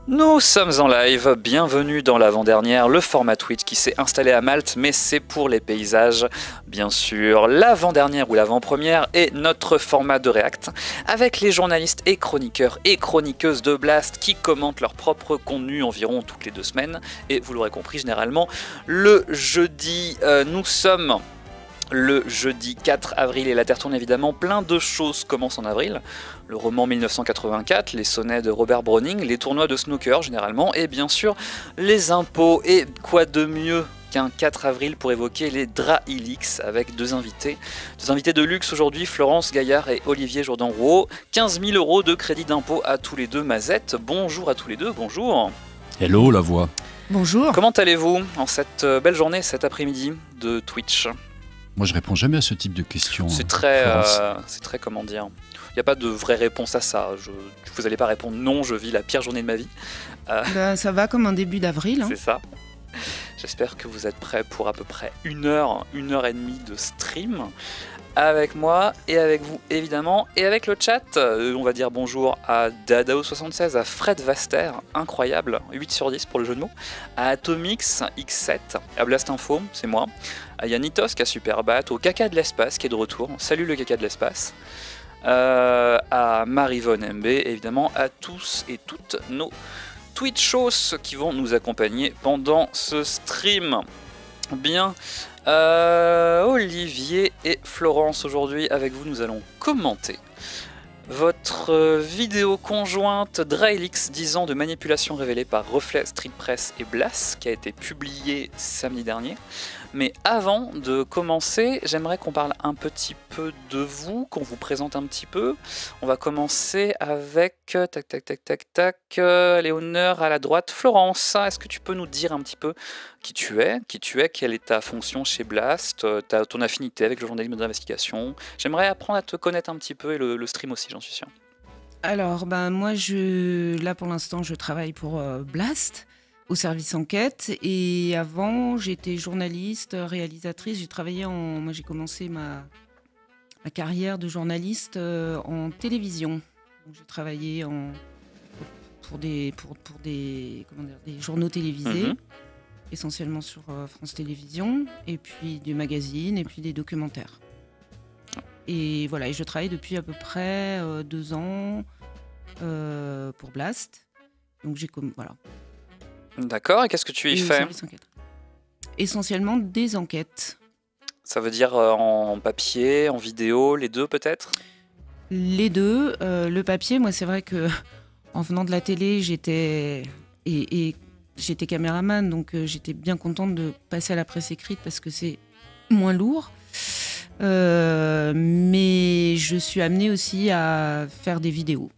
Nous sommes en live, bienvenue dans l'avant-dernière, le format Twitch qui s'est installé à Malte, mais c'est pour les paysages, bien sûr. L'avant-dernière ou l'avant-première est notre format de React, avec les journalistes et chroniqueurs et chroniqueuses de Blast qui commentent leur propre contenu environ toutes les 2 semaines, et vous l'aurez compris, généralement, le jeudi, nous sommes... Le jeudi 4 avril et la Terre tourne évidemment, plein de choses commencent en avril. Le roman 1984, les sonnets de Robert Browning, les tournois de snooker généralement, et bien sûr les impôts. Et quoi de mieux qu'un 4 avril pour évoquer les Drailix avec deux invités de luxe aujourd'hui, Florence Gaillard et Olivier Jourdan-Rouault. 15 000 € de crédit d'impôt à tous les deux, Mazette. Bonjour à tous les deux, bonjour. Hello la voix. Bonjour. Comment allez-vous en cette belle journée, cet après-midi de Twitch ? Moi, je réponds jamais à ce type de questions. C'est très, comment dire. Il n'y a pas de vraie réponse à ça. Vous n'allez pas répondre non, je vis la pire journée de ma vie. Ça va comme un début d'avril. Hein. C'est ça. J'espère que vous êtes prêts pour à peu près 1 heure et demie de stream. Avec moi et avec vous évidemment, et avec le chat, on va dire bonjour à Dadao76, à Fred Vaster, incroyable, 8 sur 10 pour le jeu de mots, à Atomix X7, à Blast Info, c'est moi, à Yanitos qui a Superbat, au Caca de l'espace qui est de retour, salut le Caca de l'espace, à Marivonne MB, et évidemment à tous et toutes nos Twitchos qui vont nous accompagner pendant ce stream. Bien. Olivier et Florence, aujourd'hui avec vous nous allons commenter votre vidéo conjointe Drailix 10 ans de manipulation révélée par Reflet, Street Press et Blast qui a été publiée samedi dernier. Mais avant de commencer, j'aimerais qu'on parle un petit peu de vous, qu'on vous présente un petit peu. On va commencer avec, les honneurs à la droite. Florence, est-ce que tu peux nous dire un petit peu qui tu es, quelle est ta fonction chez Blast, ton affinité avec le journalisme d'investigation. J'aimerais apprendre à te connaître un petit peu et le stream aussi, j'en suis sûr. Alors, moi, là pour l'instant, je travaille pour Blast, au service enquête. Et avant, j'étais journaliste, réalisatrice. Moi, j'ai commencé ma carrière de journaliste en télévision. Donc, j'ai travaillé pour des journaux télévisés. Essentiellement sur France Télévisions, et puis du magazine, et puis des documentaires. Et voilà, et je travaille depuis à peu près 2 ans pour Blast. Donc voilà. D'accord, et qu'est-ce que tu y fais ? Essentiellement des enquêtes. Ça veut dire en papier, en vidéo, les deux peut-être ? Les deux. Le papier, moi c'est vrai que en venant de la télé, j'étais caméraman, donc j'étais bien contente de passer à la presse écrite parce que c'est moins lourd. Mais je suis amenée aussi à faire des vidéos,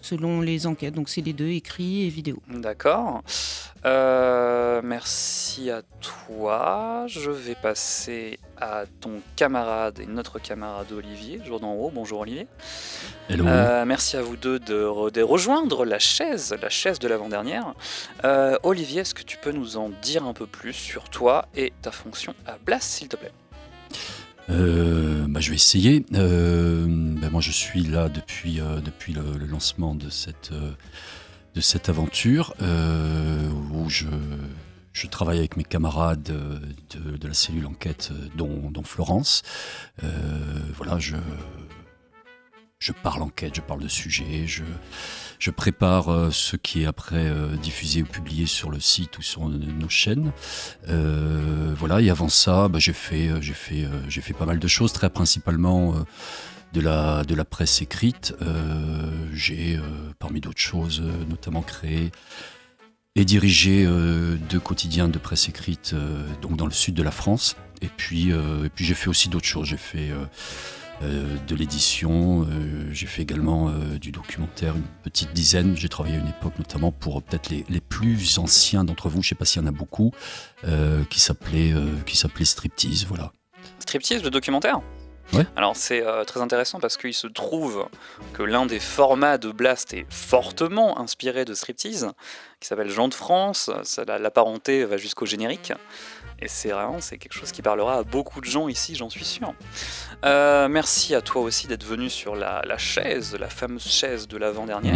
selon les enquêtes. Donc c'est les deux, écrit et vidéo. D'accord. Merci à toi. Je vais passer à ton camarade et notre camarade Olivier, Jourdan-Rouault. Bonjour Olivier. Hello. Merci à vous deux de rejoindre la chaise de l'avant-dernière. Olivier, est-ce que tu peux nous en dire un peu plus sur toi et ta fonction à Blast, s'il te plaît ? Je vais essayer. Moi, je suis là depuis le lancement de cette aventure où je travaille avec mes camarades de la cellule enquête, dont Florence. Je parle enquête, je parle de sujets, je prépare ce qui est après diffusé ou publié sur le site ou sur nos chaînes. Et avant ça, j'ai fait pas mal de choses, très principalement de la presse écrite. J'ai, parmi d'autres choses, notamment créé et dirigé 2 quotidiens de presse écrite donc dans le sud de la France. Et puis j'ai fait aussi d'autres choses. J'ai fait de l'édition, j'ai fait également du documentaire, une petite dizaine. J'ai travaillé à une époque notamment pour peut-être les plus anciens d'entre vous, je ne sais pas s'il y en a beaucoup, qui s'appelait Striptease, voilà. Striptease, le documentaire ? Ouais. Alors c'est très intéressant parce qu'il se trouve que l'un des formats de Blast est fortement inspiré de Striptease, qui s'appelle Jean de France, la parenté va jusqu'au générique. Et c'est quelque chose qui parlera à beaucoup de gens ici, j'en suis sûr. Merci à toi aussi d'être venu sur la fameuse chaise de l'avant-dernière.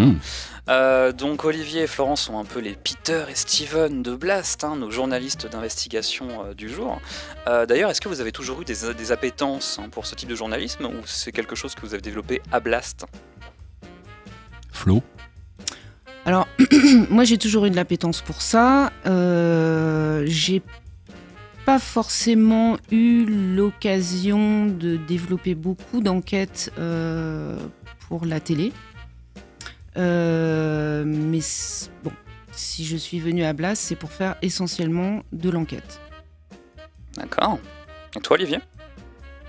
Donc Olivier et Florence sont un peu les Peter et Steven de Blast, nos journalistes d'investigation du jour. D'ailleurs, est-ce que vous avez toujours eu des appétences pour ce type de journalisme, ou c'est quelque chose que vous avez développé à Blast ? Flo ? Alors, moi j'ai toujours eu de l'appétence pour ça. J'ai pas forcément eu l'occasion de développer beaucoup d'enquêtes pour la télé. Mais bon, si je suis venue à Blast, c'est pour faire essentiellement de l'enquête. D'accord. Et toi, Olivier ?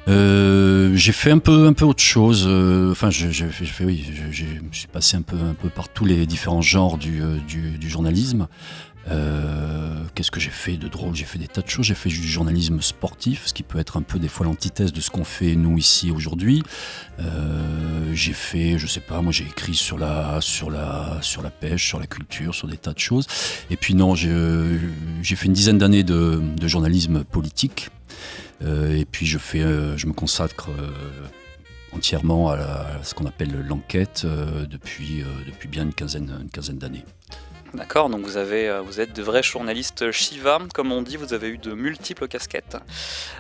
J'ai fait un peu autre chose. Enfin, je suis passé un peu par tous les différents genres du journalisme. Qu'est-ce que j'ai fait de drôle ? J'ai fait des tas de choses. J'ai fait du journalisme sportif, ce qui peut être un peu des fois l'antithèse de ce qu'on fait nous ici aujourd'hui. J'ai fait, je sais pas, moi j'ai écrit sur la pêche, sur la culture, sur des tas de choses. Et puis non, j'ai fait une dizaine d'années de journalisme politique. Et puis je me consacre entièrement à ce qu'on appelle l'enquête depuis bien une quinzaine d'années. D'accord, donc vous êtes de vrais journalistes Shiva, comme on dit, vous avez eu de multiples casquettes.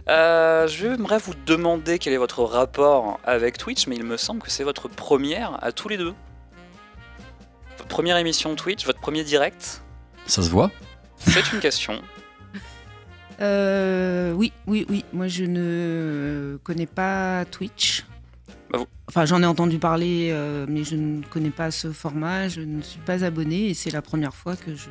J'aimerais vous demander quel est votre rapport avec Twitch, mais il me semble que c'est votre première à tous les deux. Votre première émission Twitch, votre premier direct. Ça se voit ? C'est une question. Oui. Moi, je ne connais pas Twitch. Bah vous... Enfin, j'en ai entendu parler, mais je ne connais pas ce format. Je ne suis pas abonnée et c'est la première fois que je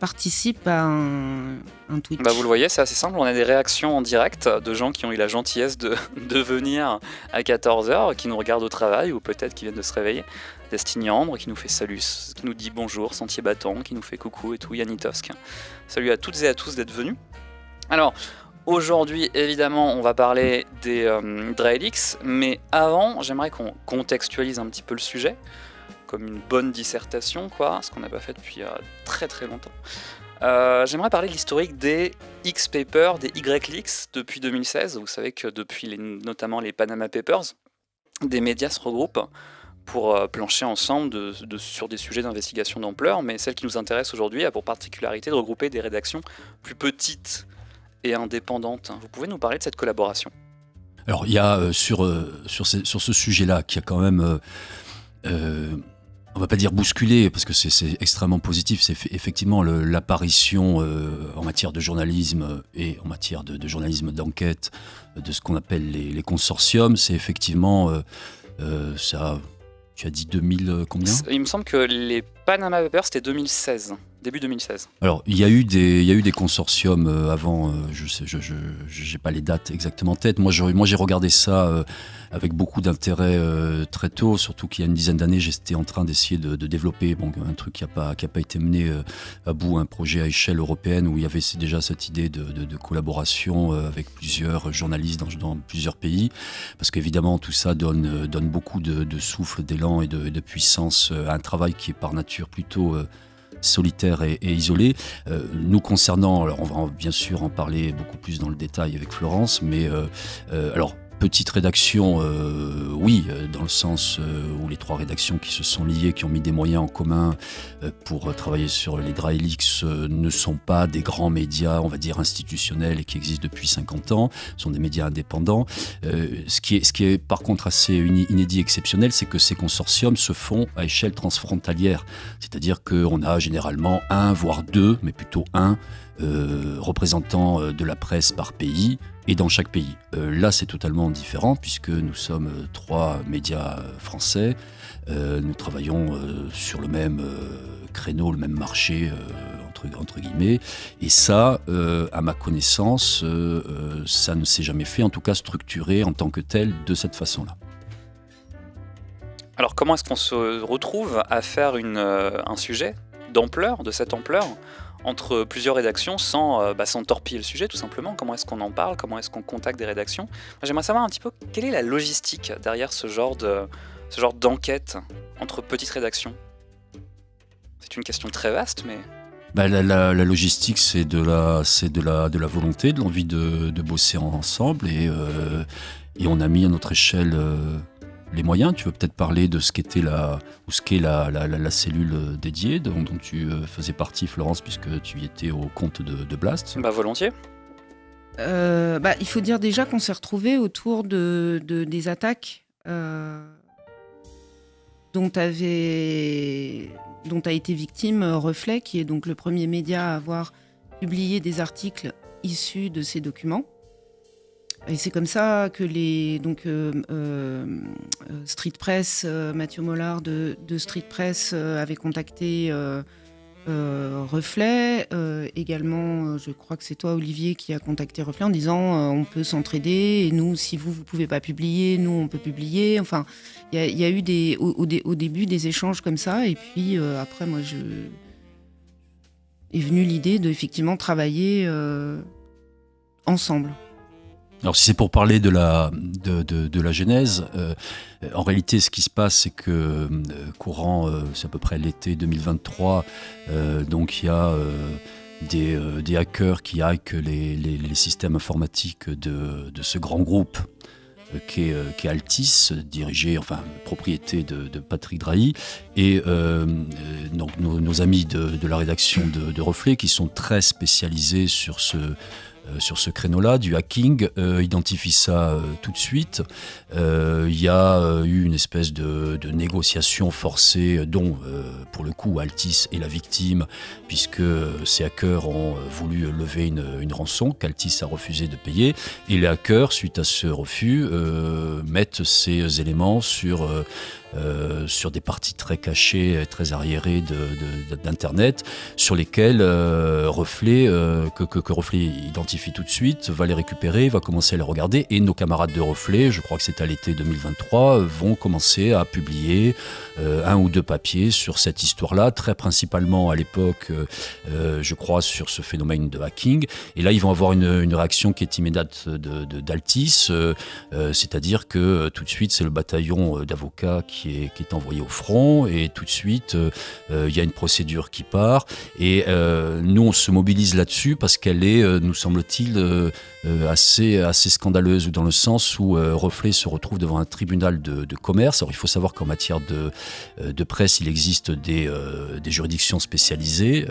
participe à un Twitch. Bah vous le voyez, c'est assez simple. On a des réactions en direct de gens qui ont eu la gentillesse de venir à 14h, qui nous regardent au travail ou peut-être qui viennent de se réveiller. Destiny Ambre qui nous fait salut, qui nous dit bonjour, Sentier Battant qui nous fait coucou et tout, Yanitosk. Salut à toutes et à tous d'être venus. Alors, aujourd'hui, évidemment, on va parler des Draelix, mais avant, j'aimerais qu'on contextualise un petit peu le sujet, comme une bonne dissertation, quoi, ce qu'on n'a pas fait depuis très très longtemps. J'aimerais parler de l'historique des X-Papers, des Y-Leaks depuis 2016. Vous savez que depuis notamment les Panama Papers, des médias se regroupent pour plancher ensemble sur des sujets d'investigation d'ampleur, mais celle qui nous intéresse aujourd'hui a pour particularité de regrouper des rédactions plus petites et indépendante. Vous pouvez nous parler de cette collaboration ? Alors il y a sur ce sujet-là qui a quand même, on va pas dire bousculé parce que c'est extrêmement positif, c'est effectivement l'apparition en matière de journalisme et en matière de journalisme d'enquête de ce qu'on appelle les consortiums. C'est effectivement ça. Tu as dit 2000 combien ? Il me semble que les Panama Papers c'était 2016. Début 2016. Alors, il y a eu des consortiums avant, je n'ai pas les dates exactement en tête. Moi, j'ai regardé ça avec beaucoup d'intérêt très tôt, surtout qu'il y a une dizaine d'années, j'étais en train d'essayer de développer un truc qui n'a pas été mené à bout, un projet à échelle européenne où il y avait déjà cette idée de collaboration avec plusieurs journalistes dans plusieurs pays, parce qu'évidemment, tout ça donne beaucoup de souffle, d'élan et de puissance à un travail qui est par nature plutôt solitaire et isolé. Nous concernant, alors on va bien sûr en parler beaucoup plus dans le détail avec Florence, mais alors petite rédaction, oui, dans le sens où les trois rédactions qui se sont liées, qui ont mis des moyens en commun pour travailler sur les Draelix ne sont pas des grands médias, on va dire institutionnels et qui existent depuis 50 ans, sont des médias indépendants. Ce qui est par contre assez inédit, exceptionnel, c'est que ces consortiums se font à échelle transfrontalière, c'est-à-dire qu'on a généralement un, voire deux, mais plutôt un représentant de la presse par pays et dans chaque pays. Là, c'est totalement différent puisque nous sommes trois médias français. Nous travaillons sur le même créneau, le même marché, entre guillemets. Et ça, à ma connaissance, ça ne s'est jamais fait, en tout cas structuré en tant que tel de cette façon-là. Alors, comment est-ce qu'on se retrouve à faire un sujet d'ampleur, de cette ampleur, entre plusieurs rédactions sans torpiller le sujet tout simplement? Comment est-ce qu'on en parle? Comment est-ce qu'on contacte des rédactions? Moi, j'aimerais savoir un petit peu quelle est la logistique derrière ce genre d'enquête entre petites rédactions. C'est une question très vaste, mais... La logistique, c'est de la volonté, de l'envie de bosser ensemble et on a mis à notre échelle les moyens. Tu veux peut-être parler de ce qu'était ce qu'est la cellule dédiée dont tu faisais partie, Florence, puisque tu y étais au compte de Blast. Volontiers. Il faut dire déjà qu'on s'est retrouvés autour des attaques dont a été victime Reflet, qui est donc le premier média à avoir publié des articles issus de ces documents. Et c'est comme ça que Street Press, Mathieu Mollard de Street Press avait contacté Reflet. Également, je crois que c'est toi, Olivier, qui a contacté Reflet en disant on peut s'entraider, et nous, si vous pouvez pas publier, nous, on peut publier. Enfin, il y a eu au début des échanges comme ça, et puis après, moi, est venue l'idée de effectivement travailler ensemble. Alors si c'est pour parler de la genèse, en réalité ce qui se passe c'est que c'est à peu près l'été 2023, donc il y a des hackers qui hackent les systèmes informatiques de ce grand groupe qui est Altis, propriété de Patrick Drahi, et donc nos amis de la rédaction de Reflet qui sont très spécialisés sur ce créneau-là, du hacking, identifie ça tout de suite. Il y a eu une espèce de négociation forcée dont, pour le coup, Altis est la victime, puisque ces hackers ont voulu lever une rançon qu'Altis a refusé de payer. Et les hackers, suite à ce refus, mettent ces éléments sur des parties très cachées, très arriérées d'Internet, sur lesquelles Reflet identifie tout de suite, va les récupérer, va commencer à les regarder, et nos camarades de Reflet, je crois que c'est à l'été 2023, vont commencer à publier un ou deux papiers sur cette histoire-là, très principalement à l'époque, je crois, sur ce phénomène de hacking. Et là, ils vont avoir une réaction qui est immédiate d'Altis, c'est-à-dire que tout de suite, c'est le bataillon d'avocats qui est envoyé au front, et tout de suite il y a une procédure qui part, et nous on se mobilise là-dessus parce qu'elle est, nous semble-t-il, assez scandaleuse, ou dans le sens où Reflet se retrouve devant un tribunal de commerce. Alors il faut savoir qu'en matière de presse, il existe des juridictions spécialisées,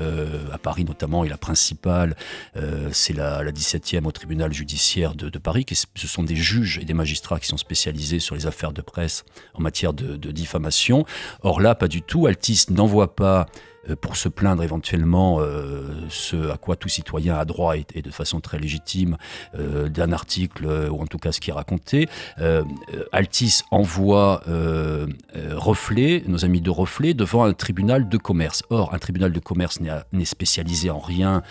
à Paris notamment, et la principale c'est la 17e au tribunal judiciaire de Paris, ce sont des juges et des magistrats qui sont spécialisés sur les affaires de presse en matière de diffamation. Or là, pas du tout. Altis n'envoie pas pour se plaindre éventuellement, ce à quoi tout citoyen a droit, et de façon très légitime, d'un article, ou en tout cas ce qui est raconté. Altis envoie Reflet, nos amis de Reflet, devant un tribunal de commerce. Or, un tribunal de commerce n'est spécialisé en rien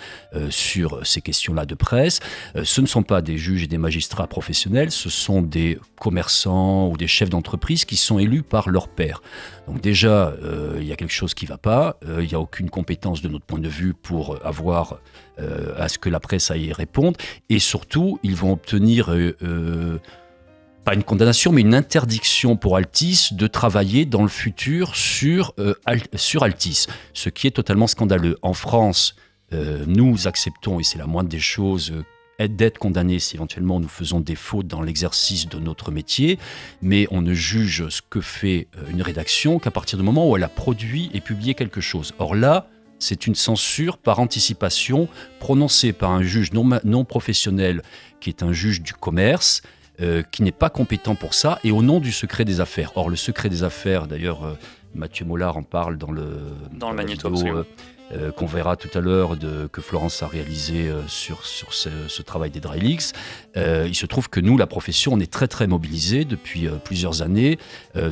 sur ces questions-là de presse. Ce ne sont pas des juges et des magistrats professionnels, ce sont des commerçants ou des chefs d'entreprise qui sont élus par leur pairs. Donc déjà, il y a quelque chose qui ne va pas. Il n'y a aucune compétence de notre point de vue pour avoir à ce que la presse aille y répondre. Et surtout, ils vont obtenir, pas une condamnation, mais une interdiction pour Altis de travailler dans le futur sur Altis, ce qui est totalement scandaleux. En France, nous acceptons, et c'est la moindre des choses, d'être condamnés si éventuellement nous faisons des fautes dans l'exercice de notre métier, mais on ne juge ce que fait une rédaction qu'à partir du moment où elle a produit et publié quelque chose. Or là, c'est une censure par anticipation prononcée par un juge non professionnel, qui est un juge du commerce, qui n'est pas compétent pour ça, et au nom du secret des affaires. Or, le secret des affaires, d'ailleurs, Mathieu Mollard en parle dans le magnéto, qu'on verra tout à l'heure, que Florence a réalisé sur ce travail des Dry Leaks. Il se trouve que nous, la profession, on est très très mobilisés depuis plusieurs années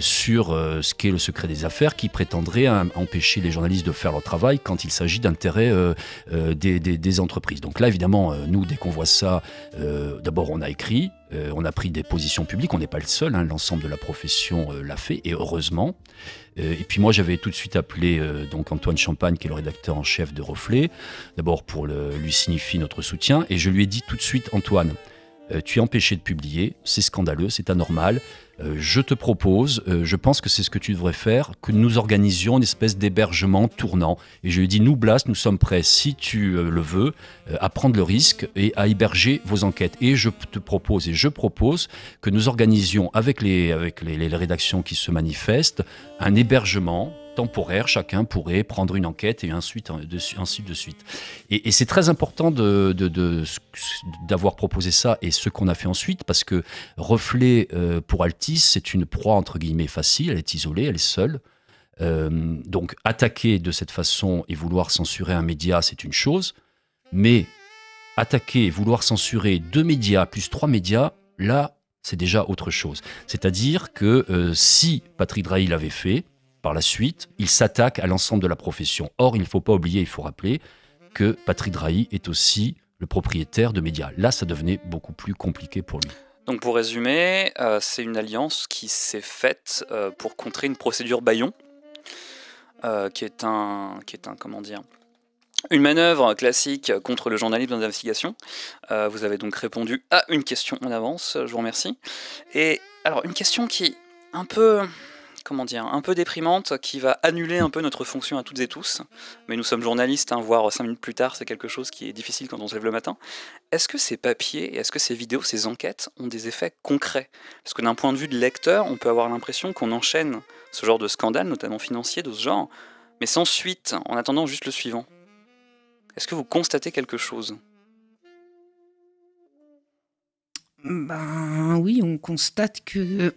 sur ce qu'est le secret des affaires, qui prétendrait empêcher les journalistes de faire leur travail quand il s'agit d'intérêts des entreprises. Donc là, évidemment, nous, dès qu'on voit ça, d'abord on a écrit, on a pris des positions publiques, on n'est pas le seul, l'ensemble de la profession l'a fait, et heureusement. Et puis moi, j'avais tout de suite appelé donc Antoine Champagne, qui est le rédacteur en chef de Reflet, d'abord pour lui signifier notre soutien, et je lui ai dit tout de suite: Antoine, tu es empêché de publier, c'est scandaleux, c'est anormal. Je te propose, je pense que c'est ce que tu devrais faire, que nous organisions une espèce d'hébergement tournant. Et je lui ai dit, nous, Blast, nous sommes prêts, si tu le veux, à prendre le risque et à héberger vos enquêtes. Et je propose que nous organisions avec les rédactions qui se manifestent un hébergement temporaire, chacun pourrait prendre une enquête et ainsi de suite. Et c'est très important d'avoir proposé ça et ce qu'on a fait ensuite, parce que Reflet, pour Altis, c'est une proie entre guillemets facile, elle est isolée, elle est seule. Donc attaquer de cette façon et vouloir censurer un média, c'est une chose, mais attaquer et vouloir censurer 2 médias plus 3 médias, là, c'est déjà autre chose. C'est-à-dire que si Patrick Drahi l'avait fait, par la suite, il s'attaque à l'ensemble de la profession. Or, il ne faut pas oublier, il faut rappeler que Patrick Drahi est aussi le propriétaire de médias. Là, ça devenait beaucoup plus compliqué pour lui. Donc pour résumer, c'est une alliance qui s'est faite pour contrer une procédure Bayon, qui est comment dire, une manœuvre classique contre le journalisme d'investigation. Vous avez donc répondu à une question en avance, je vous remercie. Et alors une question qui un peu déprimante, qui va annuler un peu notre fonction à toutes et tous. Mais nous sommes journalistes, voir 5 minutes plus tard, c'est quelque chose qui est difficile quand on se lève le matin. Est-ce que ces papiers, est-ce que ces vidéos, ces enquêtes ont des effets concrets? Parce que d'un point de vue de lecteur, on peut avoir l'impression qu'on enchaîne ce genre de scandale, notamment financier, de ce genre, mais sans suite, en attendant juste le suivant. Est-ce que vous constatez quelque chose? Ben oui, on constate que...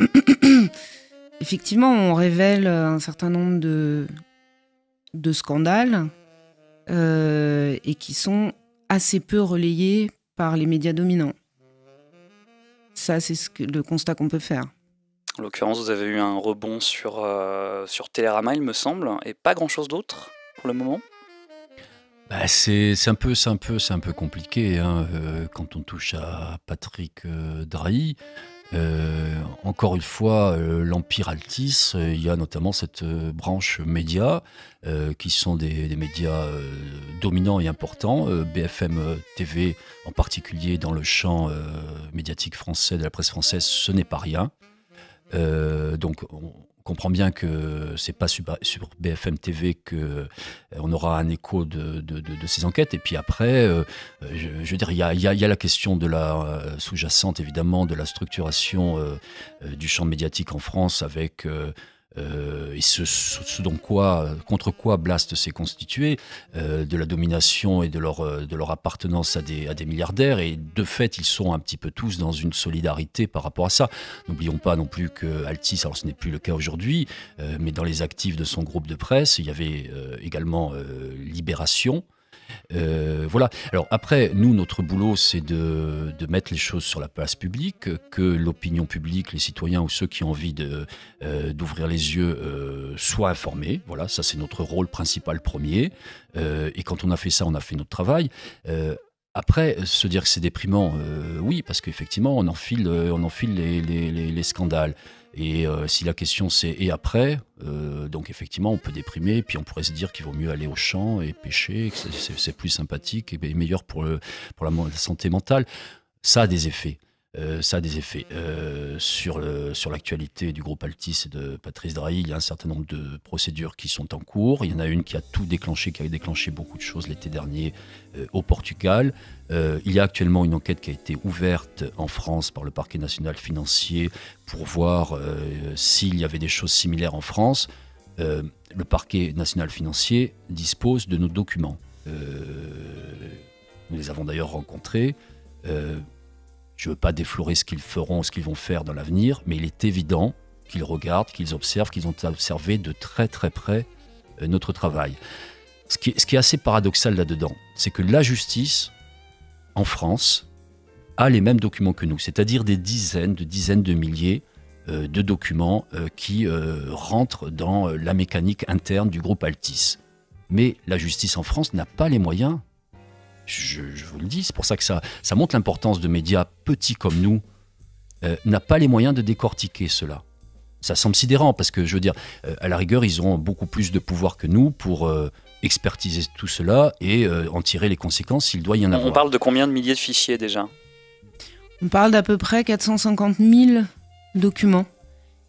Effectivement, on révèle un certain nombre de scandales et qui sont assez peu relayés par les médias dominants. Ça, c'est le constat qu'on peut faire. En l'occurrence, vous avez eu un rebond sur Télérama, il me semble, et pas grand-chose d'autre pour le moment. Bah, c'est un peu compliqué quand on touche à Patrick Drahi. Encore une fois, l'Empire Altis, il y a notamment cette branche médias qui sont des médias dominants et importants. BFM TV, en particulier dans le champ médiatique français, de la presse française, ce n'est pas rien. Donc on comprend bien que c'est pas sur BFM TV qu'on aura un écho de ces enquêtes. Et puis après, je veux dire, il y a la question de la sous-jacente, évidemment, de la structuration du champ médiatique en France avec... et contre quoi Blast s'est constitué, de la domination et de leur appartenance à des milliardaires, et de fait ils sont un petit peu tous dans une solidarité par rapport à ça. N'oublions pas non plus que Altis, alors ce n'est plus le cas aujourd'hui, mais dans les actifs de son groupe de presse, il y avait également Libération. Voilà. Alors après, nous, notre boulot, c'est de mettre les choses sur la place publique, que l'opinion publique, les citoyens ou ceux qui ont envie d'ouvrir les yeux soient informés. Voilà, ça c'est notre rôle principal premier. Et quand on a fait ça, on a fait notre travail. Après, se dire que c'est déprimant, oui, parce qu'effectivement, on enfile les scandales. Et si la question c'est « et après », donc effectivement, on peut déprimer, puis on pourrait se dire qu'il vaut mieux aller au champ et pêcher, que c'est plus sympathique et meilleur pour la santé mentale. Ça a des effets. Sur l'actualité du groupe Altis et de Patrice Drahi, il y a un certain nombre de procédures qui sont en cours. Il y en a une qui a tout déclenché, qui a déclenché beaucoup de choses l'été dernier au Portugal. Il y a actuellement une enquête qui a été ouverte en France par le parquet national financier pour voir s'il y avait des choses similaires en France. Le parquet national financier dispose de nos documents. Nous les avons d'ailleurs rencontrés. Je ne veux pas déflorer ce qu'ils feront, ce qu'ils vont faire dans l'avenir, mais il est évident qu'ils regardent, qu'ils observent, qu'ils ont observé de très très près notre travail. Ce qui est assez paradoxal là-dedans, c'est que la justice, en France, a les mêmes documents que nous, c'est-à-dire des dizaines de milliers de documents qui rentrent dans la mécanique interne du groupe Altis. Mais la justice en France n'a pas les moyens. Je vous le dis, c'est pour ça que ça montre l'importance de médias petits comme nous, n'a pas les moyens de décortiquer cela. Ça semble sidérant parce que, je veux dire, à la rigueur, ils auront beaucoup plus de pouvoir que nous pour expertiser tout cela et en tirer les conséquences s'il doit y en avoir. On parle de combien de milliers de fichiers déjà ? On parle d'à peu près 450 000 documents.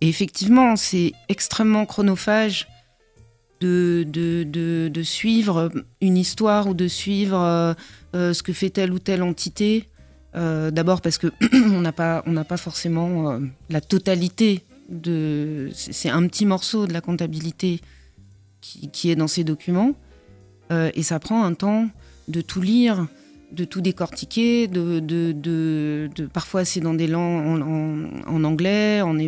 Et effectivement, c'est extrêmement chronophage de suivre une histoire ou de suivre ce que fait telle ou telle entité. D'abord parce que on n'a pas forcément la totalité c'est un petit morceau de la comptabilité qui est dans ces documents. Et ça prend un temps de tout lire, de tout décortiquer, parfois c'est dans des langues en anglais, en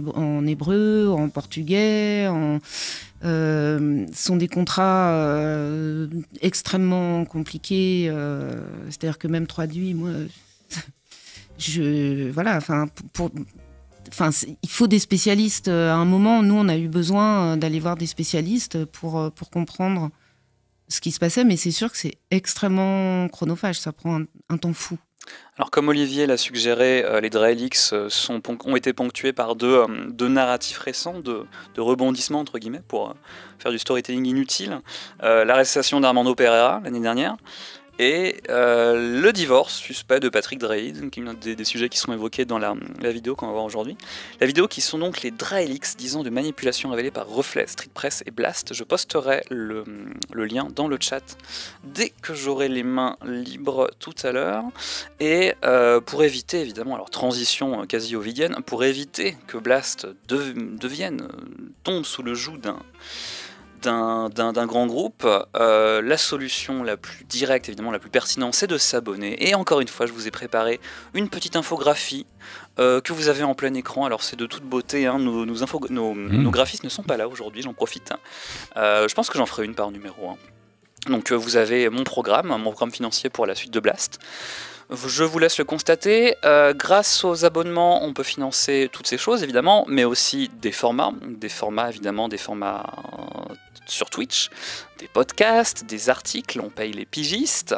hébreu, en portugais, sont des contrats extrêmement compliqués, c'est-à-dire que même traduit, moi, il faut des spécialistes. À un moment, nous, on a eu besoin d'aller voir des spécialistes pour comprendre ce qui se passait, mais c'est sûr que c'est extrêmement chronophage, ça prend un temps fou. Alors comme Olivier l'a suggéré, les DrailX ont été ponctués par deux narratifs récents, de rebondissements entre guillemets, pour faire du storytelling inutile. L'arrestation d'Armando Pereira l'année dernière, et le divorce suspect de Patrick Drahi, qui est des sujets qui sont évoqués dans la vidéo qu'on va voir aujourd'hui. La vidéo qui sont donc les DrailX, 10 ans de manipulation révélés par Reflet, Street Press et Blast. Je posterai le lien dans le chat dès que j'aurai les mains libres tout à l'heure. Et pour éviter, évidemment, alors transition quasi ovidienne, pour éviter que Blast tombe sous le joug d'un grand groupe, la solution la plus directe, évidemment la plus pertinente, c'est de s'abonner. Et encore une fois, je vous ai préparé une petite infographie que vous avez en plein écran. Alors c'est de toute beauté, hein. Nos graphistes ne sont pas là aujourd'hui, j'en profite. Je pense que j'en ferai une par numéro. Hein. Donc vous avez mon programme financier pour la suite de Blast. Je vous laisse le constater. Grâce aux abonnements, on peut financer toutes ces choses, évidemment, mais aussi des formats sur Twitch, des podcasts, des articles. On paye les pigistes,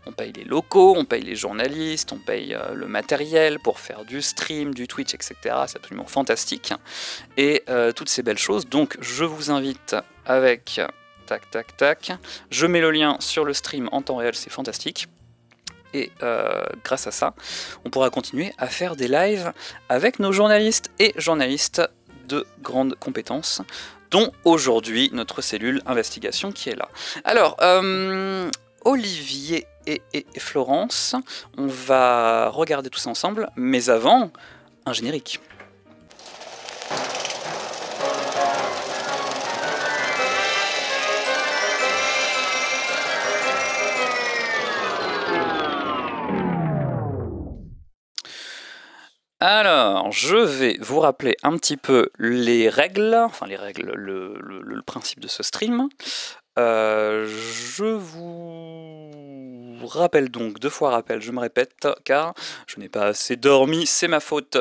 on paye les locaux, on paye les journalistes, on paye le matériel pour faire du stream, du Twitch, etc. C'est absolument fantastique. Et toutes ces belles choses. Donc, je vous invite avec... Tac. Je mets le lien sur le stream en temps réel, c'est fantastique. Et grâce à ça, on pourra continuer à faire des lives avec nos journalistes et journalistes de grandes compétences, dont aujourd'hui notre cellule investigation qui est là. Alors, Olivier et Florence, on va regarder tout ça ensemble, mais avant, un générique. Alors, je vais vous rappeler un petit peu le principe de ce stream. Je vous rappelle donc, je me répète, car je n'ai pas assez dormi, c'est ma faute.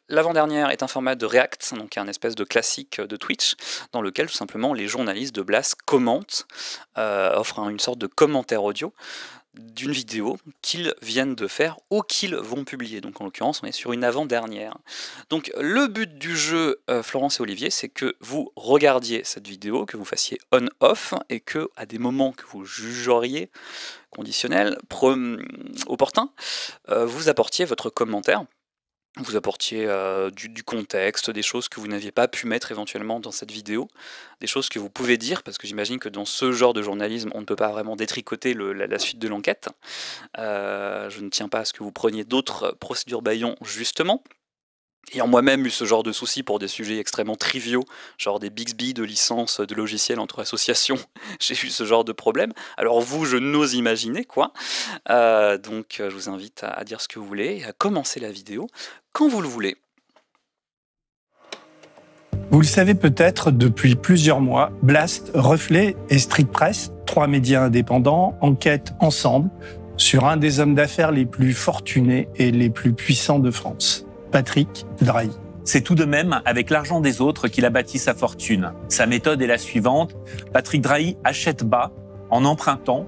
L'avant-dernière est un format de React, donc un espèce de classique de Twitch, dans lequel tout simplement les journalistes de Blast commentent, offrent une sorte de commentaire audio d'une vidéo qu'ils viennent de faire ou qu'ils vont publier. Donc en l'occurrence, on est sur une avant-dernière. Donc le but du jeu, Florence et Olivier, c'est que vous regardiez cette vidéo, que vous fassiez on-off, et que à des moments que vous jugeriez conditionnels, opportuns, vous apportiez votre commentaire. Vous apportiez du contexte, des choses que vous n'aviez pas pu mettre éventuellement dans cette vidéo, des choses que vous pouvez dire, parce que j'imagine que dans ce genre de journalisme, on ne peut pas vraiment détricoter la suite de l'enquête. Je ne tiens pas à ce que vous preniez d'autres procédures bâillons, justement. Ayant moi-même eu ce genre de soucis pour des sujets extrêmement triviaux, genre des Bixby de licence de logiciels entre associations, j'ai eu ce genre de problème. Alors vous, je n'ose imaginer, quoi. Donc je vous invite à dire ce que vous voulez et à commencer la vidéo quand vous le voulez. Vous le savez peut-être, depuis plusieurs mois, Blast, Reflet et Street Press, 3 médias indépendants, enquêtent ensemble sur un des hommes d'affaires les plus fortunés et les plus puissants de France. Patrick Drahi. C'est tout de même avec l'argent des autres qu'il a bâti sa fortune. Sa méthode est la suivante. Patrick Drahi achète bas en empruntant,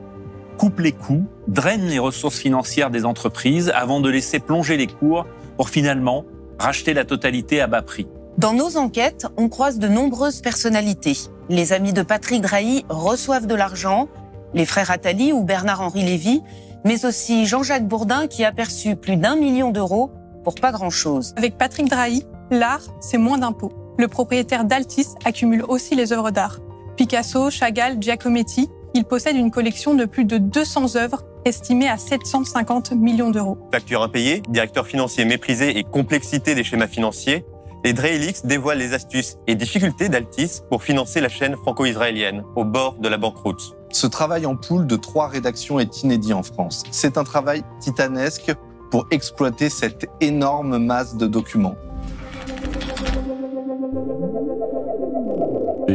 coupe les coûts, draine les ressources financières des entreprises avant de laisser plonger les cours pour finalement racheter la totalité à bas prix. Dans nos enquêtes, on croise de nombreuses personnalités. Les amis de Patrick Drahi reçoivent de l'argent, les frères Attali ou Bernard-Henri Lévy, mais aussi Jean-Jacques Bourdin qui a perçu plus d'1 million d'euros pour pas grand-chose. Avec Patrick Drahi, l'art, c'est moins d'impôts. Le propriétaire d'Altis accumule aussi les œuvres d'art. Picasso, Chagall, Giacometti, il possède une collection de plus de 200 œuvres estimée à 750 millions d'euros. Factures impayées, directeur financier méprisé et complexité des schémas financiers, les Drahelix dévoilent les astuces et difficultés d'Altis pour financer la chaîne franco-israélienne, au bord de la banqueroute. Ce travail en poule de 3 rédactions est inédit en France. C'est un travail titanesque pour exploiter cette énorme masse de documents.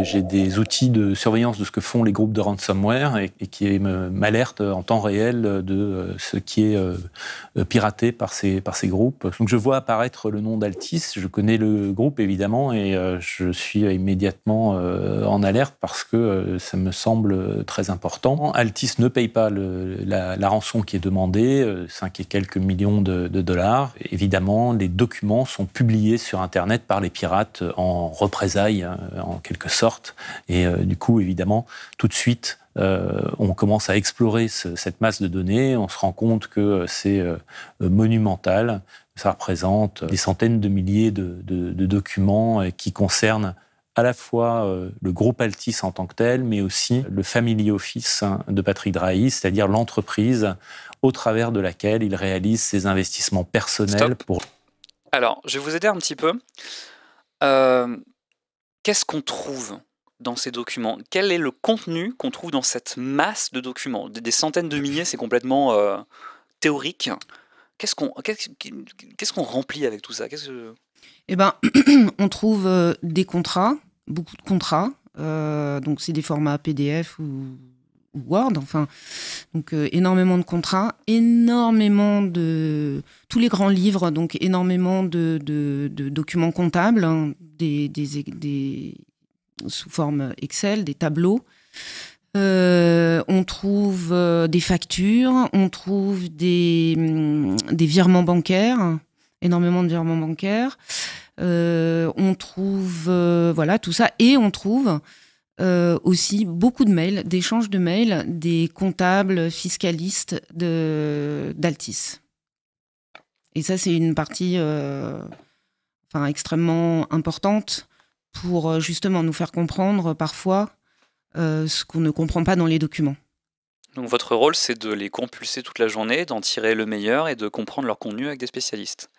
J'ai des outils de surveillance de ce que font les groupes de ransomware et qui m'alertent en temps réel de ce qui est piraté par ces groupes. Donc je vois apparaître le nom d'Altis, je connais le groupe évidemment et je suis immédiatement en alerte parce que ça me semble très important. Altis ne paye pas la rançon qui est demandée, 5 et quelques millions de dollars. Évidemment, les documents sont publiés sur Internet par les pirates en représailles, en quelque sorte. Et du coup, évidemment, tout de suite, on commence à explorer cette masse de données. On se rend compte que c'est monumental. Ça représente des centaines de milliers de documents qui concernent à la fois le groupe Altis en tant que tel, mais aussi le family office de Patrick Drahi, c'est-à-dire l'entreprise au travers de laquelle il réalise ses investissements personnels. Alors, je vais vous aider un petit peu. Qu'est-ce qu'on trouve dans ces documents? Quel est le contenu qu'on trouve dans cette masse de documents? Des centaines de milliers, c'est complètement théorique. Qu'est-ce qu'on remplit avec tout ça? Eh ben, on trouve des contrats, beaucoup de contrats. Donc, c'est des formats PDF ou Word. Enfin, donc énormément de contrats, énormément de tous les grands livres, donc énormément de documents comptables, hein, des sous forme Excel, des tableaux. On trouve des factures, on trouve des virements bancaires, énormément de virements bancaires. On trouve voilà tout ça, et on trouve aussi beaucoup de mails, d'échanges de mails des comptables fiscalistes d'Altis. Et ça, c'est une partie extrêmement importante pour justement nous faire comprendre parfois ce qu'on ne comprend pas dans les documents. Donc votre rôle, c'est de les compulser toute la journée, d'en tirer le meilleur et de comprendre leur contenu avec des spécialistes.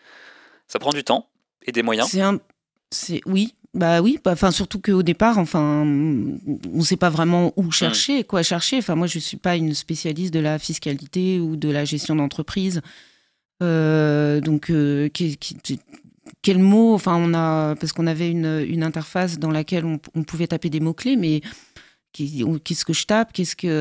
Ça prend du temps et des moyens. Oui, surtout qu'au départ, on ne sait pas vraiment où chercher, quoi chercher. Enfin, moi, je ne suis pas une spécialiste de la fiscalité ou de la gestion d'entreprise. Quel mot, parce qu'on avait une interface dans laquelle on pouvait taper des mots-clés, mais qu'est-ce que je tape,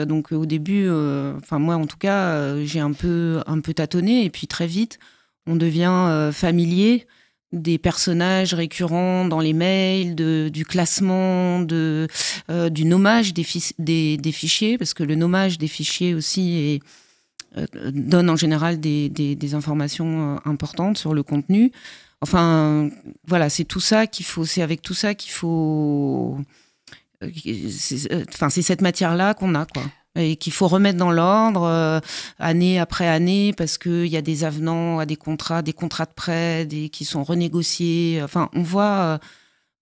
donc au début, moi en tout cas, j'ai un peu tâtonné, et puis très vite, on devient familier des personnages récurrents dans les mails, du classement, du nommage des fichiers, parce que le nommage des fichiers aussi donne en général des informations importantes sur le contenu. Enfin, voilà, c'est avec tout ça qu'il faut. C'est cette matière-là qu'on a, quoi. Et qu'il faut remettre dans l'ordre année après année, parce qu'il y a des avenants à des contrats de prêt qui sont renégociés. Enfin, on voit.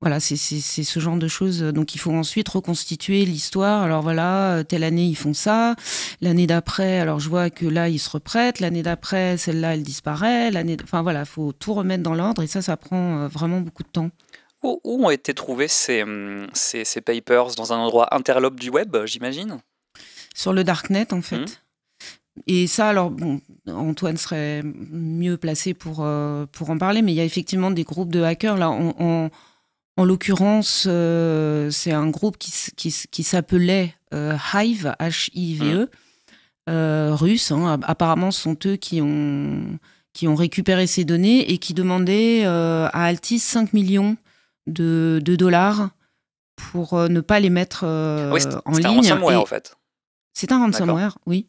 Voilà, c'est ce genre de choses. Donc, il faut ensuite reconstituer l'histoire. Alors voilà, telle année, ils font ça. L'année d'après, alors je vois que là, ils se reprêtent. L'année d'après, celle-là, elle disparaît. Enfin voilà, il faut tout remettre dans l'ordre, et ça prend vraiment beaucoup de temps. Où ont été trouvés ces papers? Dans un endroit interlope du web, j'imagine? Sur le darknet, en fait. Et ça, alors, bon, Antoine serait mieux placé pour en parler, mais il y a effectivement des groupes de hackers. Là, en l'occurrence, c'est un groupe qui s'appelait Hive, H-I-V-E, russe. Hein. Apparemment, ce sont eux qui ont récupéré ces données et qui demandaient à Altis 5 millions de dollars pour ne pas les mettre en ligne. C'est un ransomware, en fait. C'est un ransomware, oui.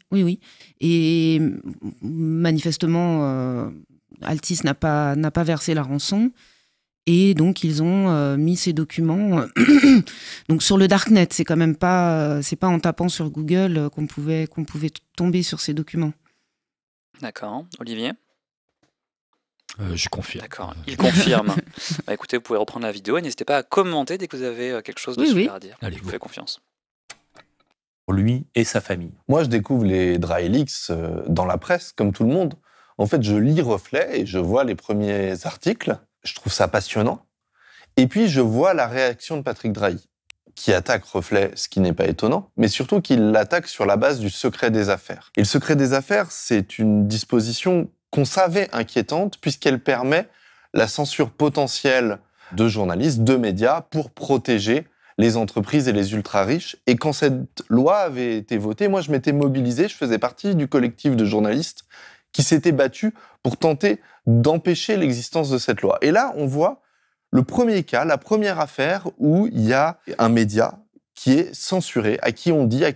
Et manifestement, Altis n'a pas versé la rançon. Et donc, ils ont mis ces documents donc sur le darknet. C'est quand même pas en tapant sur Google qu'on pouvait tomber sur ces documents. D'accord. Olivier? Je confirme. D'accord, il confirme. Bah, écoutez, vous pouvez reprendre la vidéo et n'hésitez pas à commenter dès que vous avez quelque chose de super à dire. Allez, je vous fais confiance. Pour lui et sa famille. Moi, je découvre les dry leaks dans la presse, comme tout le monde. En fait, je lis Reflet et je vois les premiers articles. Je trouve ça passionnant. Et puis, je vois la réaction de Patrick Drahi, qui attaque Reflet, ce qui n'est pas étonnant, mais surtout qu'il l'attaque sur la base du secret des affaires. Et le secret des affaires, c'est une disposition qu'on savait inquiétante, puisqu'elle permet la censure potentielle de journalistes, de médias, pour protéger les entreprises et les ultra-riches. Et quand cette loi avait été votée, moi, je m'étais mobilisé, je faisais partie du collectif de journalistes qui s'était battu pour tenter d'empêcher l'existence de cette loi. Et là, on voit le premier cas, la première affaire où il y a un média qui est censuré, à qui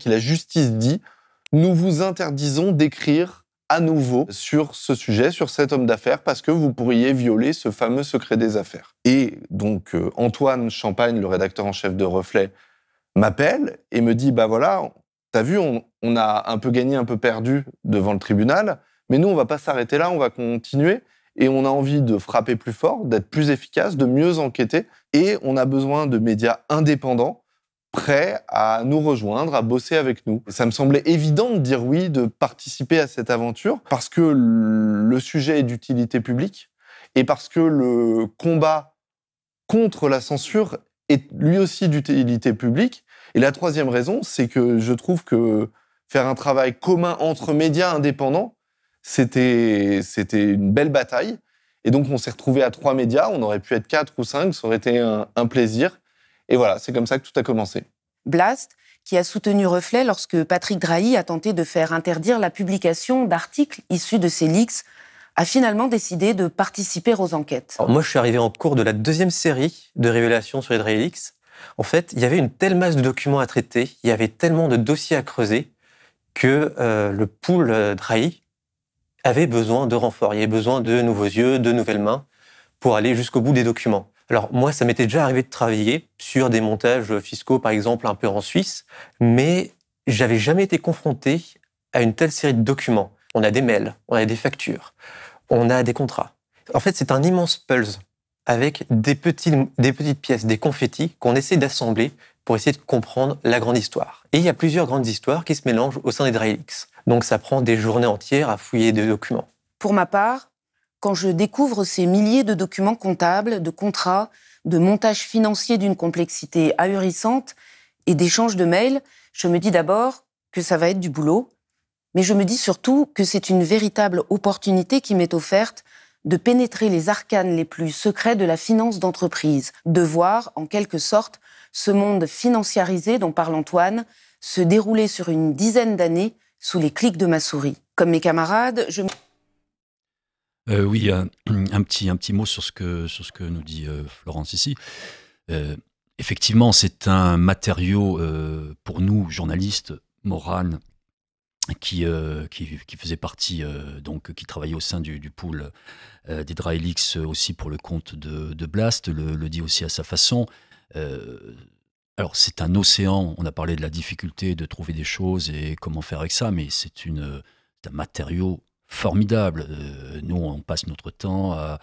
la justice dit « Nous vous interdisons d'écrire à nouveau sur ce sujet, sur cet homme d'affaires, parce que vous pourriez violer ce fameux secret des affaires. » Et donc, Antoine Champagne, le rédacteur en chef de Reflet, m'appelle et me dit « Bah voilà, t'as vu, on a un peu gagné, un peu perdu devant le tribunal, mais nous, on va pas s'arrêter là, on va continuer. Et on a envie de frapper plus fort, d'être plus efficace, de mieux enquêter. Et on a besoin de médias indépendants, prêts à nous rejoindre, à bosser avec nous. » Ça me semblait évident de dire oui, de participer à cette aventure, parce que le sujet est d'utilité publique et parce que le combat contre la censure est lui aussi d'utilité publique. Et la troisième raison, c'est que je trouve que faire un travail commun entre médias indépendants, c'était une belle bataille. Et donc, on s'est retrouvés à 3 médias. On aurait pu être 4 ou 5. Ça aurait été un plaisir. Et voilà, c'est comme ça que tout a commencé. Blast, qui a soutenu Reflet lorsque Patrick Drahi a tenté de faire interdire la publication d'articles issus de ces leaks, a finalement décidé de participer aux enquêtes. Alors moi, je suis arrivé en cours de la 2e série de révélations sur les Drahi Leaks. En fait, il y avait une telle masse de documents à traiter, il y avait tellement de dossiers à creuser que le pool Drahi avait besoin de renforts. Il y avait besoin de nouveaux yeux, de nouvelles mains pour aller jusqu'au bout des documents. Alors moi, ça m'était déjà arrivé de travailler sur des montages fiscaux, par exemple, un peu en Suisse, mais j'avais jamais été confronté à une telle série de documents. On a des mails, on a des factures, on a des contrats. En fait, c'est un immense puzzle avec des petites pièces, des confettis qu'on essaie d'assembler pour essayer de comprendre la grande histoire. Et il y a plusieurs grandes histoires qui se mélangent au sein des Drahi Leaks. Donc ça prend des journées entières à fouiller des documents. Pour ma part, quand je découvre ces milliers de documents comptables, de contrats, de montages financiers d'une complexité ahurissante et d'échanges de mails, je me dis d'abord que ça va être du boulot, mais je me dis surtout que c'est une véritable opportunité qui m'est offerte de pénétrer les arcanes les plus secrets de la finance d'entreprise, de voir, en quelque sorte, ce monde financiarisé dont parle Antoine se dérouler sur une dizaine d'années sous les clics de ma souris. Comme mes camarades, je... Oui, un petit mot sur ce que nous dit Florence ici. Effectivement, c'est un matériau pour nous, journalistes, Morane, qui faisait partie, donc qui travaillait au sein du pool des Drahi Leaks aussi pour le compte de Blast, le dit aussi à sa façon. Alors c'est un océan, on a parlé de la difficulté de trouver des choses et comment faire avec ça, mais c'est un matériau formidable. Nous, on passe notre temps à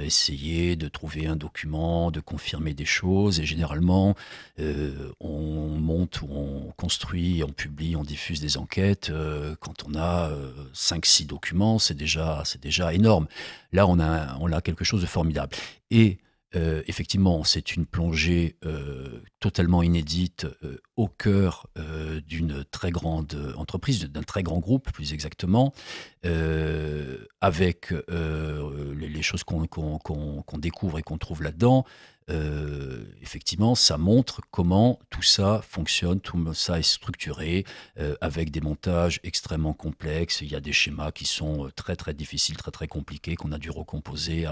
essayer de trouver un document, de confirmer des choses, et généralement, on monte ou on construit, on publie, on diffuse des enquêtes. Quand on a 5-6 documents, c'est déjà énorme. Là, on a quelque chose de formidable. Et effectivement, c'est une plongée totalement inédite au cœur d'une très grande entreprise, d'un très grand groupe, plus exactement, avec les choses qu'on découvre et qu'on trouve là-dedans. Effectivement, ça montre comment tout ça fonctionne, tout ça est structuré, avec des montages extrêmement complexes. Il y a des schémas qui sont très très difficiles, très très compliqués, qu'on a dû recomposer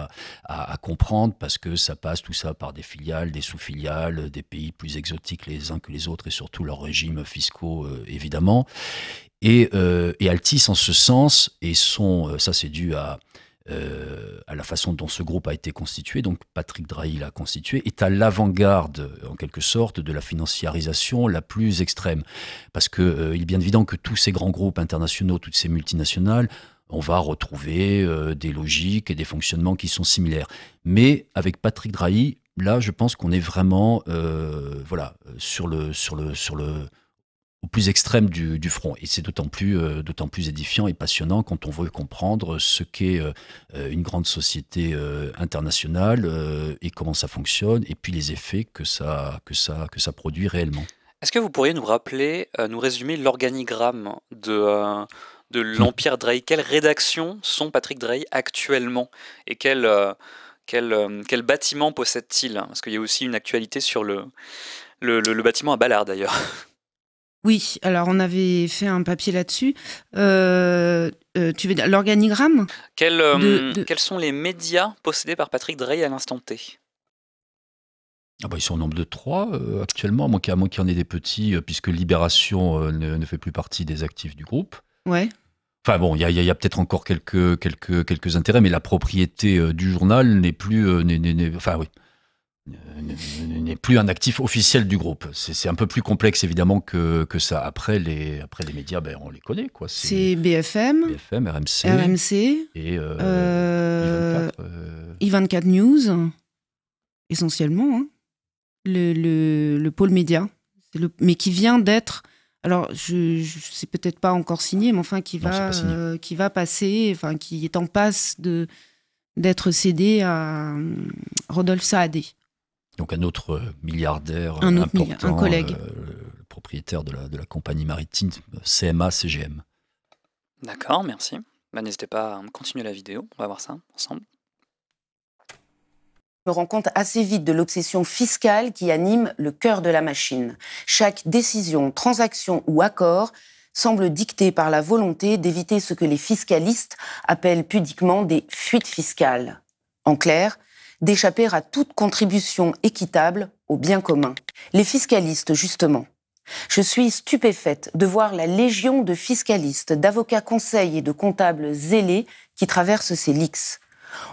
à comprendre, parce que ça passe tout ça par des filiales, des sous-filiales, des pays plus exotiques les uns que les autres, et surtout leurs régimes fiscaux, évidemment. Et Altice, en ce sens, et ça c'est dû à la façon dont ce groupe a été constitué, donc Patrick Drahi l'a constitué, est à l'avant-garde, en quelque sorte, de la financiarisation la plus extrême. Parce qu'il est bien évident que tous ces grands groupes internationaux, toutes ces multinationales, on va retrouver des logiques et des fonctionnements qui sont similaires. Mais avec Patrick Drahi, là, je pense qu'on est vraiment au plus extrême du front. Et c'est d'autant plus édifiant et passionnant quand on veut comprendre ce qu'est une grande société internationale et comment ça fonctionne, et puis les effets que ça produit réellement. Est-ce que vous pourriez nous rappeler, nous résumer l'organigramme de l'Empire Drahi? Quelles rédactions sont Patrick Drahi actuellement? Et quel bâtiment possède-t-il? Parce qu'il y a aussi une actualité sur le bâtiment à Ballard, d'ailleurs. Oui, alors on avait fait un papier là-dessus. Tu veux dire l'organigramme? Quels sont les médias possédés par Patrick Drahi à l'instant T? Ils sont au nombre de 3 actuellement, à moins qu'il y en ait des petits, puisque Libération ne fait plus partie des actifs du groupe. Ouais. Enfin bon, il y a peut-être encore quelques intérêts, mais la propriété du journal n'est plus, n'est plus un actif officiel du groupe. C'est un peu plus complexe évidemment que ça. Après les médias, on les connaît quoi. C'est BFM, RMC et I24 News essentiellement. Hein. Le pôle média, mais qui vient d'être. Alors, c'est peut-être pas encore signé, mais enfin qui va passer, enfin qui est en passe d'être cédé à Rodolphe Saadé. Donc un autre milliardaire important, un collègue, le propriétaire de la compagnie maritime CMA-CGM. D'accord, merci. N'hésitez pas à continuer la vidéo, on va voir ça ensemble. Je me rends compte assez vite de l'obsession fiscale qui anime le cœur de la machine. Chaque décision, transaction ou accord semble dicté par la volonté d'éviter ce que les fiscalistes appellent pudiquement des fuites fiscales. En clair, d'échapper à toute contribution équitable au bien commun. Les fiscalistes, justement. Je suis stupéfaite de voir la légion de fiscalistes, d'avocats conseils et de comptables zélés qui traversent ces leaks.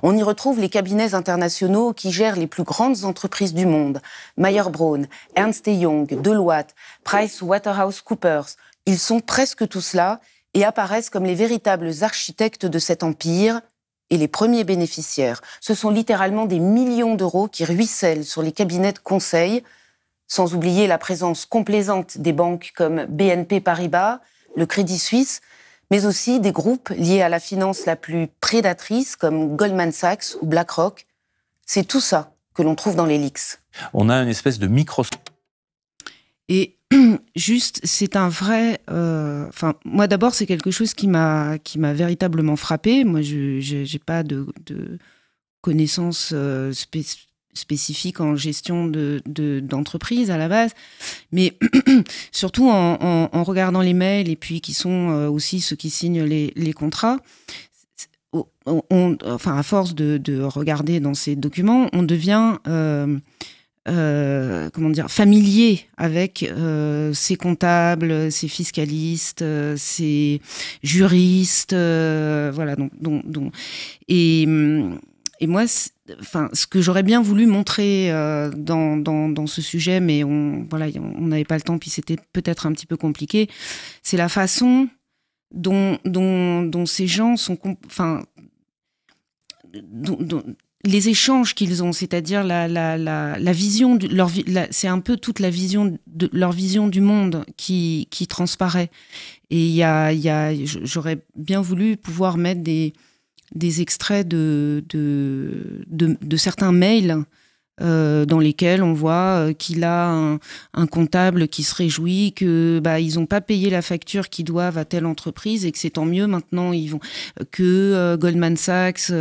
On y retrouve les cabinets internationaux qui gèrent les plus grandes entreprises du monde. Mayer Brown, Ernst & Young, Deloitte, PricewaterhouseCoopers. Ils sont presque tous là et apparaissent comme les véritables architectes de cet empire et les premiers bénéficiaires. Ce sont littéralement des millions d'euros qui ruissellent sur les cabinets de conseil, sans oublier la présence complaisante des banques comme BNP Paribas, le Crédit Suisse, mais aussi des groupes liés à la finance la plus prédatrice comme Goldman Sachs ou BlackRock. C'est tout ça que l'on trouve dans les leaks. On a une espèce de micro... Et juste, c'est un vrai... moi d'abord, c'est quelque chose qui m'a véritablement frappée. Moi, je n'ai pas de connaissances spécifiques en gestion d'entreprise à la base, mais surtout en regardant les mails et puis qui sont aussi ceux qui signent les contrats, à force de regarder dans ces documents, on devient familier avec ces comptables, ces fiscalistes, ces juristes, voilà. Et moi, ce que j'aurais bien voulu montrer dans ce sujet, mais on n'avait pas le temps, puis c'était peut-être un petit peu compliqué, c'est la façon dont ces gens sont, les échanges qu'ils ont, c'est-à-dire la vision, c'est un peu toute la vision de leur vision du monde qui transparaît. Et j'aurais bien voulu pouvoir mettre des extraits de certains mails dans lesquels on voit qu'il a un comptable qui se réjouit que ils n'ont pas payé la facture qu'ils doivent à telle entreprise et que c'est tant mieux maintenant Goldman Sachs,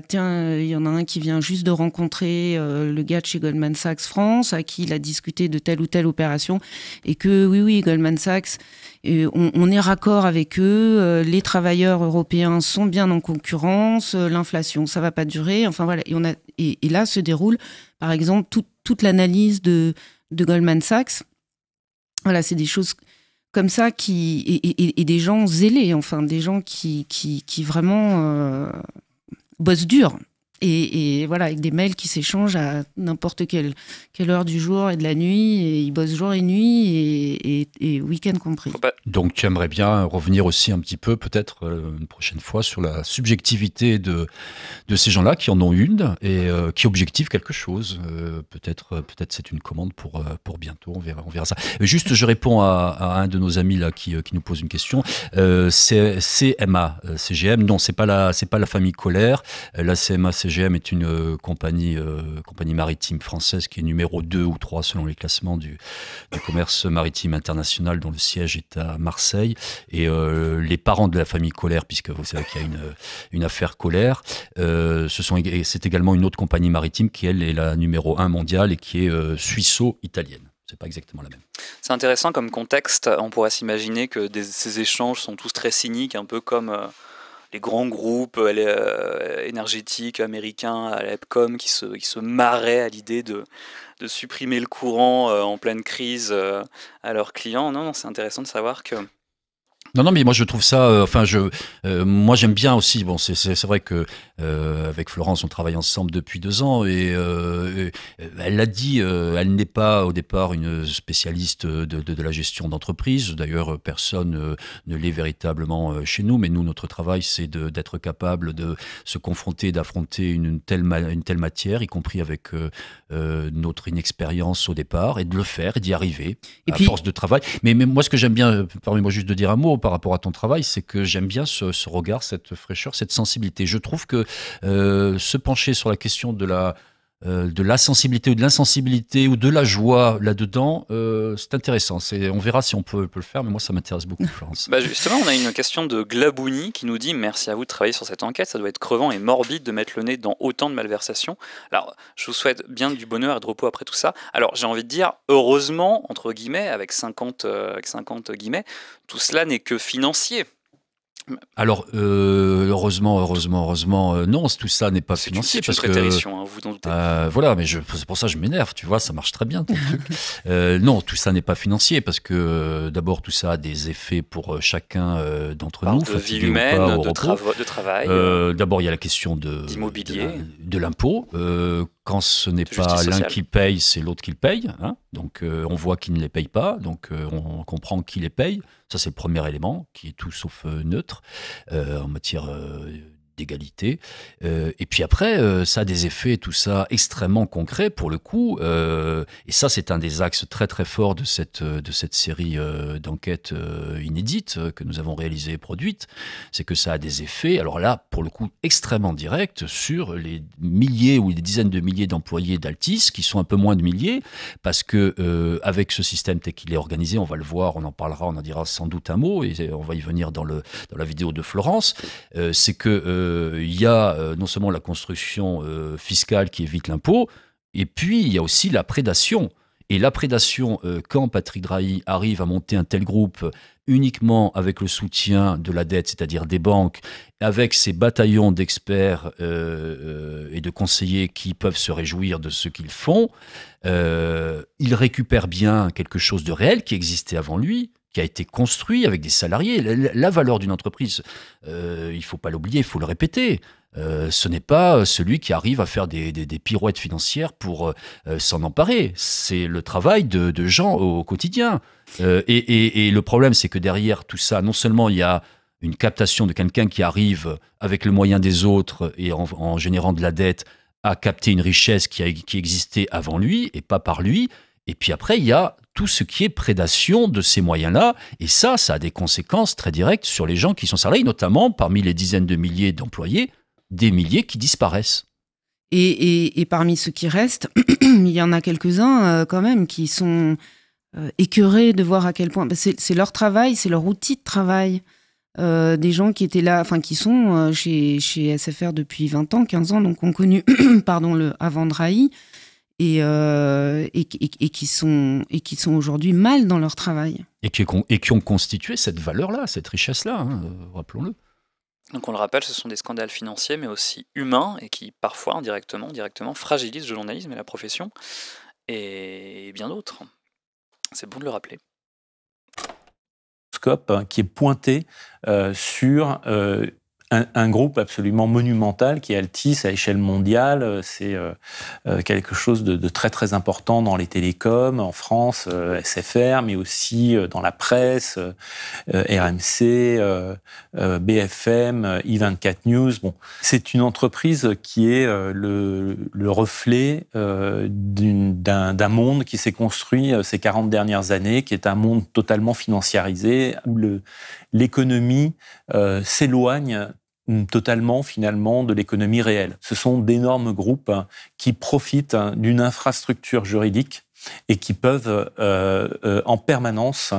tiens, il y en a un qui vient juste de rencontrer le gars de chez Goldman Sachs France à qui il a discuté de telle ou telle opération et que oui Goldman Sachs, on est raccord avec eux, les travailleurs européens sont bien en concurrence, l'inflation ça va pas durer, enfin voilà, et là se déroule par exemple toute l'analyse de Goldman Sachs. Voilà, c'est des choses comme ça et des gens zélés, enfin des gens qui vraiment bossent dur Et voilà, avec des mails qui s'échangent à n'importe quelle heure du jour et de la nuit, et ils bossent jour et nuit, et week-end compris. Donc tu aimerais bien revenir aussi un petit peu, peut-être une prochaine fois, sur la subjectivité de ces gens-là qui en ont une et qui objectivent quelque chose. Peut-être c'est une commande pour bientôt, on verra ça. Juste, je réponds à un de nos amis là qui nous pose une question. C'est CMA, CGM, non, c'est pas la famille Kohler. La CMA CGM est une compagnie maritime française qui est numéro 2 ou 3 selon les classements du commerce maritime international, dont le siège est à Marseille. Et les parents de la famille Kohler, puisque vous savez qu'il y a une affaire Kohler, c'est également une autre compagnie maritime qui, elle, est la numéro 1 mondiale et qui est suisse-italienne. C'est pas exactement la même. C'est intéressant comme contexte. On pourrait s'imaginer que ces échanges sont tous très cyniques, un peu comme les grands groupes énergétiques américains à l'EPCOM qui se marraient à l'idée de supprimer le courant en pleine crise à leurs clients. Non, c'est intéressant de savoir que... Non, mais moi je trouve ça. Moi j'aime bien aussi. Bon, c'est vrai que avec Florence on travaille ensemble depuis 2 ans et elle l'a dit. Elle n'est pas au départ une spécialiste de la gestion d'entreprise. D'ailleurs, personne ne l'est véritablement chez nous. Mais nous, notre travail, c'est d'être capable de se confronter, d'affronter une telle matière, y compris avec notre inexpérience au départ, et de le faire et d'y arriver à force de travail. Mais moi, ce que j'aime bien, permets-moi juste de dire un mot par rapport à ton travail, c'est que j'aime bien ce regard, cette fraîcheur, cette sensibilité. Je trouve que se pencher sur la question de la sensibilité ou de l'insensibilité ou de la joie là-dedans, c'est intéressant. On verra si on peut le faire, mais moi ça m'intéresse beaucoup, Florence. Justement, on a une question de Glabouni qui nous dit « Merci à vous de travailler sur cette enquête, ça doit être crevant et morbide de mettre le nez dans autant de malversations. » Alors, je vous souhaite bien du bonheur et de repos après tout ça. Alors, j'ai envie de dire, heureusement, entre guillemets, avec 50 guillemets, tout cela n'est que financier. Alors, heureusement, non, tout ça n'est pas financier. C'est une prétérition, hein, vous en doutez. Voilà, mais c'est pour ça que je m'énerve, tu vois, ça marche très bien ton truc. Non, tout ça n'est pas financier, parce que d'abord, tout ça a des effets pour chacun d'entre nous. De vie humaine, de travail. D'abord, il y a la question d'immobilier, de l'impôt. Quand ce n'est pas l'un qui paye, c'est l'autre qui le paye. Hein. Donc, on voit qui ne les paye pas, donc on comprend qui les paye. Ça, c'est le premier élément, qui est tout sauf neutre en matière d'égalité. Et puis après, ça a des effets, tout ça, extrêmement concrets pour le coup. Et ça, c'est un des axes très très forts de cette série d'enquêtes inédites que nous avons réalisées et produites. C'est que ça a des effets, alors là, pour le coup, extrêmement directs sur les milliers ou les dizaines de milliers d'employés d'Altis, qui sont un peu moins de milliers, parce que avec ce système tel qu'il est organisé, on va le voir, on en parlera, on en dira sans doute un mot, et on va y venir dans la vidéo de Florence, c'est que il y a non seulement la construction fiscale qui évite l'impôt, et puis il y a aussi la prédation. Et la prédation, quand Patrick Drahi arrive à monter un tel groupe uniquement avec le soutien de la dette, c'est-à-dire des banques, avec ces bataillons d'experts et de conseillers qui peuvent se réjouir de ce qu'ils font, il récupère bien quelque chose de réel qui existait avant lui, qui a été construit avec des salariés. La valeur d'une entreprise, il ne faut pas l'oublier, il faut le répéter. Ce n'est pas celui qui arrive à faire des pirouettes financières pour s'en emparer. C'est le travail de gens au quotidien. Et le problème, c'est que derrière tout ça, non seulement il y a une captation de quelqu'un qui arrive avec le moyen des autres et en générant de la dette à capter une richesse qui existait avant lui et pas par lui. Et puis après, il y a tout ce qui est prédation de ces moyens-là. Et ça a des conséquences très directes sur les gens qui sont salariés, notamment parmi les dizaines de milliers d'employés, des milliers qui disparaissent. Et parmi ceux qui restent, il y en a quelques-uns quand même qui sont écœurés de voir à quel point... C'est leur travail, c'est leur outil de travail. Des gens qui étaient là, enfin qui sont chez SFR depuis 20 ans, 15 ans, donc ont connu le avant Drahi. Et qui sont aujourd'hui mal dans leur travail. Et qui ont constitué cette valeur-là, cette richesse-là, hein, rappelons-le. Donc on le rappelle, ce sont des scandales financiers, mais aussi humains, et qui parfois, directement, fragilisent le journalisme et la profession, et bien d'autres. C'est bon de le rappeler. Scope qui est pointé sur un groupe absolument monumental qui est Altice à échelle mondiale. C'est quelque chose de très très important dans les télécoms en France, SFR, mais aussi dans la presse, RMC, BFM, i24 News. Bon, c'est une entreprise qui est le reflet d'un monde qui s'est construit ces 40 dernières années, qui est un monde totalement financiarisé, où l'économie s'éloigne totalement finalement de l'économie réelle. Ce sont d'énormes groupes qui profitent d'une infrastructure juridique et qui peuvent en permanence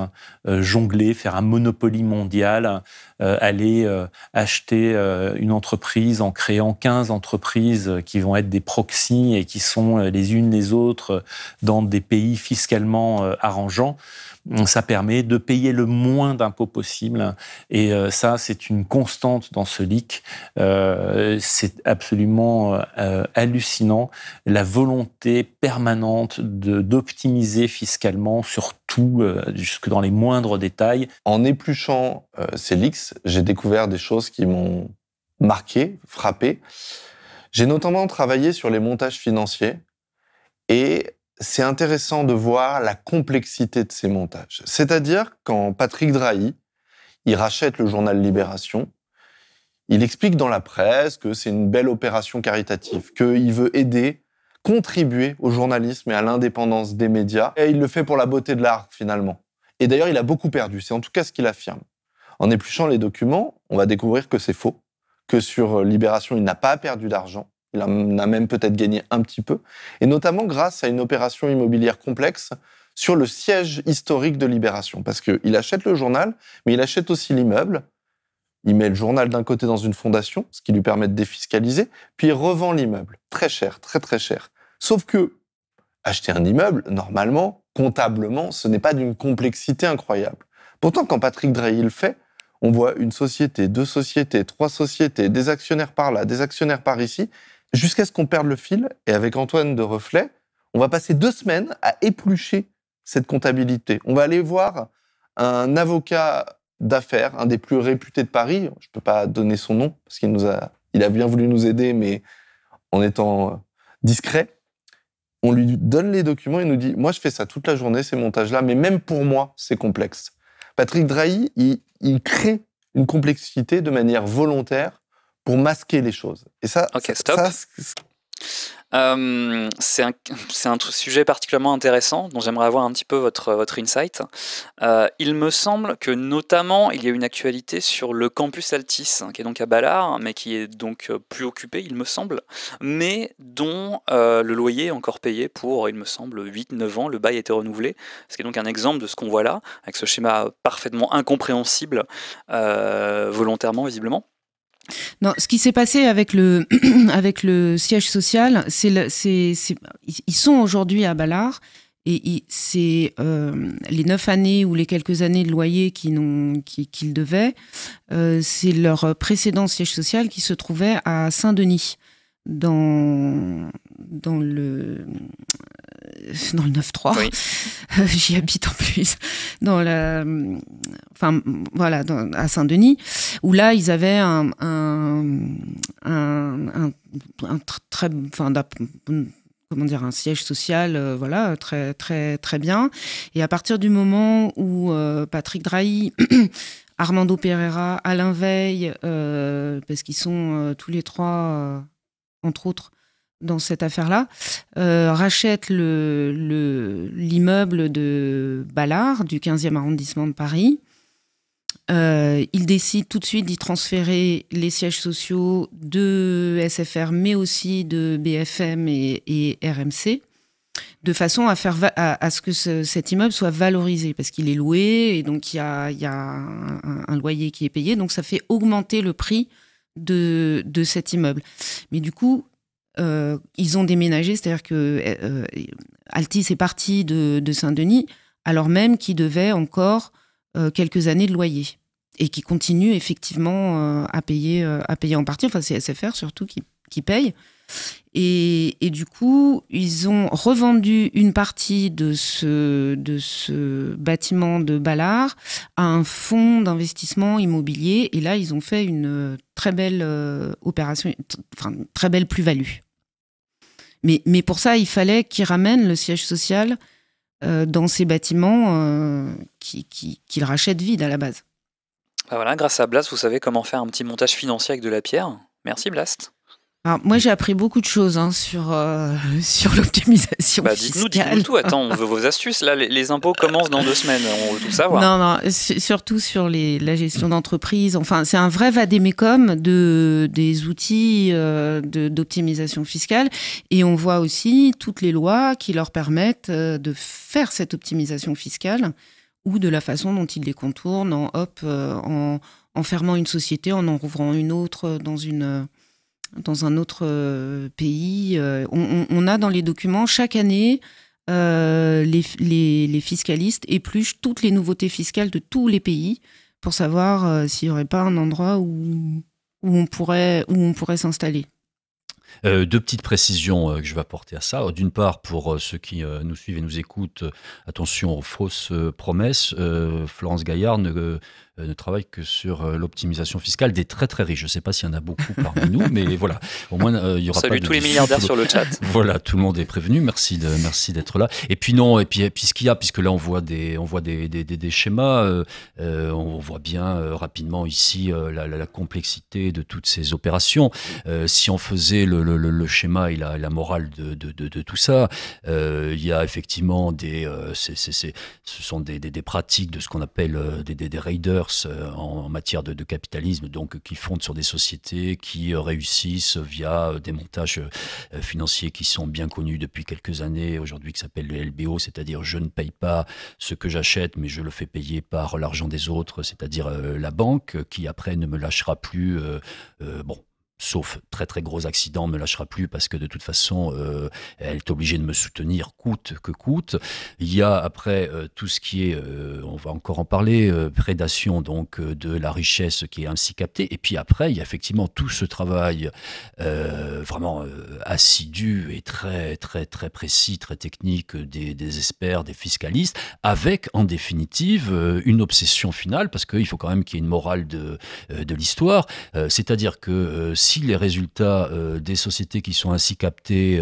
jongler, faire un monopoly mondial, aller acheter une entreprise en créant 15 entreprises qui vont être des proxys et qui sont les unes les autres dans des pays fiscalement arrangeants. Ça permet de payer le moins d'impôts possible. Et ça, c'est une constante dans ce leak. C'est absolument hallucinant. La volonté permanente d'optimiser fiscalement, surtout jusque dans les moindres détails. En épluchant ces leaks, j'ai découvert des choses qui m'ont marqué, frappé. J'ai notamment travaillé sur les montages financiers et c'est intéressant de voir la complexité de ces montages. C'est-à-dire, quand Patrick Drahi, il rachète le journal Libération, il explique dans la presse que c'est une belle opération caritative, qu'il veut aider, contribuer au journalisme et à l'indépendance des médias, et il le fait pour la beauté de l'art, finalement. Et d'ailleurs, il a beaucoup perdu, c'est en tout cas ce qu'il affirme. En épluchant les documents, on va découvrir que c'est faux, que sur Libération, il n'a pas perdu d'argent, il en a même peut-être gagné un petit peu, et notamment grâce à une opération immobilière complexe sur le siège historique de Libération. Parce qu'il achète le journal, mais il achète aussi l'immeuble. Il met le journal d'un côté dans une fondation, ce qui lui permet de défiscaliser, puis il revend l'immeuble. Très cher, très très cher. Sauf que acheter un immeuble, normalement, comptablement, ce n'est pas d'une complexité incroyable. Pourtant, quand Patrick Drahi le fait, on voit une société, 2 sociétés, 3 sociétés, des actionnaires par là, des actionnaires par ici, jusqu'à ce qu'on perde le fil. Et avec Antoine de Reflet, on va passer 2 semaines à éplucher cette comptabilité. On va aller voir un avocat d'affaires, un des plus réputés de Paris. Je ne peux pas donner son nom, parce il a bien voulu nous aider, mais en étant discret. On lui donne les documents, il nous dit « Moi, je fais ça toute la journée, ces montages-là, mais même pour moi, c'est complexe. » Patrick Drahi, il crée une complexité de manière volontaire pour masquer les choses. Et ça, stop. C'est un sujet particulièrement intéressant dont j'aimerais avoir un petit peu votre insight. Il me semble que notamment il y a une actualité sur le campus Altice, qui est donc à Balard, mais qui est donc plus occupé, il me semble, mais dont le loyer est encore payé pour, il me semble, 8-9 ans, le bail a été renouvelé, ce qui est donc un exemple de ce qu'on voit là, avec ce schéma parfaitement incompréhensible, volontairement visiblement. Non, ce qui s'est passé avec le siège social, ils sont aujourd'hui à Balard et c'est les 9 années ou les quelques années de loyer qu'ils devaient, c'est leur précédent siège social qui se trouvait à Saint-Denis, dans le 9-3. Oui. J'y habite en plus. À Saint-Denis, où là, ils avaient un siège social, très, très, très bien. Et à partir du moment où Patrick Drahi, Armando Pereira, Alain Veil, parce qu'ils sont tous les trois, entre autres, dans cette affaire-là, rachète l'immeuble de Balard, du 15e arrondissement de Paris. Il décide tout de suite d'y transférer les sièges sociaux de SFR, mais aussi de BFM et RMC, de façon à ce que cet immeuble soit valorisé, parce qu'il est loué, et donc il y a un loyer qui est payé, donc ça fait augmenter le prix de cet immeuble. Mais du coup, ils ont déménagé, c'est-à-dire que Altice est parti de Saint-Denis, alors même qu'il devait encore quelques années de loyer, et qui continue effectivement à payer en partie. Enfin, c'est SFR surtout qui paye. Et du coup, ils ont revendu une partie de ce bâtiment de Ballard à un fonds d'investissement immobilier. Et là, ils ont fait une très belle opération, une très belle plus-value. Mais pour ça, il fallait qu'ils ramènent le siège social dans ces bâtiments qu'ils rachètent vides à la base. Bah voilà, grâce à Blast, vous savez comment faire un petit montage financier avec de la pierre. Merci Blast. Alors, moi, j'ai appris beaucoup de choses sur l'optimisation Dites-nous fiscale. tout. Attends, on veut vos astuces. Là, les impôts commencent dans 2 semaines. On veut tout savoir. Non, surtout sur la gestion d'entreprise. Enfin, c'est un vrai vadémécum des outils d'optimisation fiscale. Et on voit aussi toutes les lois qui leur permettent de faire cette optimisation fiscale ou de la façon dont ils les contournent en fermant une société, en rouvrant une autre dans un autre pays. On a dans les documents, chaque année, les fiscalistes épluchent toutes les nouveautés fiscales de tous les pays pour savoir s'il n'y aurait pas un endroit où on pourrait s'installer. 2 petites précisions que je vais apporter à ça. D'une part, pour ceux qui nous suivent et nous écoutent, attention aux fausses promesses. Florence Gaillard ne travaille que sur l'optimisation fiscale des très très riches. Je ne sais pas s'il y en a beaucoup parmi nous, mais voilà. Au moins, il y aura Salut pas de tous les milliardaires sur le chat. Voilà, tout le monde est prévenu. Merci d'être là. Et puis ce qu'il y a, puisque là on voit des schémas, on voit bien rapidement ici la complexité de toutes ces opérations. Si on faisait le schéma et la morale de tout ça, il y a effectivement ce sont des pratiques de ce qu'on appelle des raiders en matière de capitalisme, donc qui fondent sur des sociétés qui réussissent via des montages financiers qui sont bien connus depuis quelques années aujourd'hui, qui s'appellent le LBO, c'est-à-dire je ne paye pas ce que j'achète, mais je le fais payer par l'argent des autres, c'est-à-dire la banque qui après ne me lâchera plus. Sauf très très gros accident, ne me lâchera plus parce que de toute façon, elle est obligée de me soutenir coûte que coûte. Il y a après tout ce qui est, on va encore en parler, prédation donc de la richesse qui est ainsi captée. Et puis après, il y a effectivement tout ce travail vraiment assidu et très très très précis, très technique des experts, des fiscalistes, avec en définitive une obsession finale, parce qu'il faut quand même qu'il y ait une morale de l'histoire. C'est-à-dire que si les résultats des sociétés qui sont ainsi captées,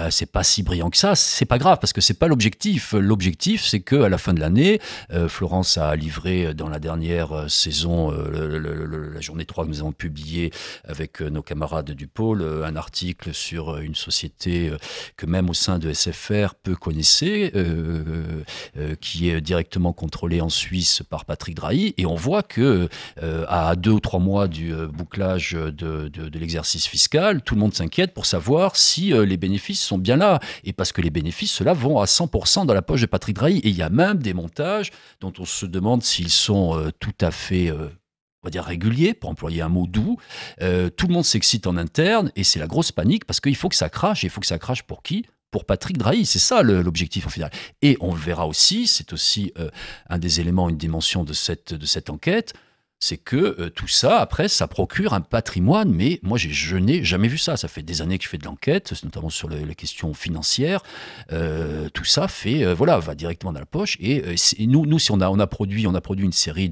c'est pas si brillant que ça, c'est pas grave parce que c'est pas l'objectif. L'objectif, c'est que à la fin de l'année, Florence a livré dans la dernière saison, la journée 3 que nous avons publiée avec nos camarades du pôle, un article sur une société que même au sein de SFR, peu connaissaient, qui est directement contrôlée en Suisse par Patrick Drahi, et on voit que à 2 ou 3 mois du bouclage de l'exercice fiscal, tout le monde s'inquiète pour savoir si les bénéfices sont bien là, et parce que les bénéfices, ceux-là, vont à 100% dans la poche de Patrick Drahi, et il y a même des montages dont on se demande s'ils sont tout à fait, on va dire réguliers, pour employer un mot doux. Tout le monde s'excite en interne, et c'est la grosse panique, parce qu'il faut que ça crache, et il faut que ça crache pour qui ? Pour Patrick Drahi, c'est ça l'objectif en final. Et on le verra aussi, c'est aussi un des éléments, une dimension de cette enquête, c'est que tout ça, après, ça procure un patrimoine, mais moi, je n'ai jamais vu ça. Ça fait des années que je fais de l'enquête, notamment sur les questions financières. Tout ça va directement dans la poche. Et nous, si on a produit une série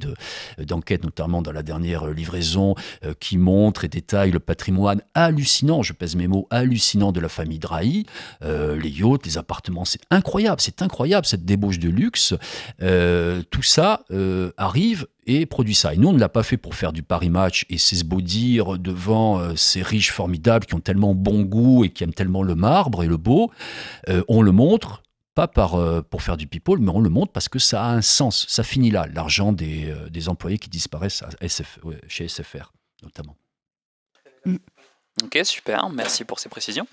d'enquêtes, notamment dans la dernière livraison, qui montre et détaille le patrimoine hallucinant, je pèse mes mots, hallucinant de la famille Drahi, les yachts, les appartements, c'est incroyable, cette débauche de luxe. Tout ça arrive et produit ça. Et nous, on ne l'a pas fait pour faire du Paris Match et c'est se beau dire devant ces riches formidables qui ont tellement bon goût et qui aiment tellement le marbre et le beau. On le montre, pas pour faire du people, mais on le montre parce que ça a un sens. Ça finit là, l'argent des employés qui disparaissent chez SFR, notamment. Ok, super. Merci pour ces précisions.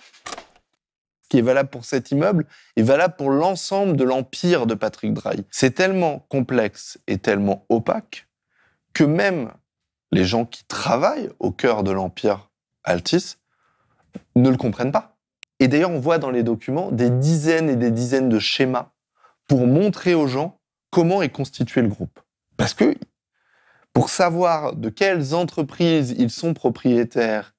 Qui est valable pour cet immeuble est valable pour l'ensemble de l'empire de Patrick Drahi. C'est tellement complexe et tellement opaque que même les gens qui travaillent au cœur de l'empire Altis ne le comprennent pas. Et d'ailleurs, on voit dans les documents des dizaines et des dizaines de schémas pour montrer aux gens comment est constitué le groupe. Parce que pour savoir de quelles entreprises ils sont propriétaires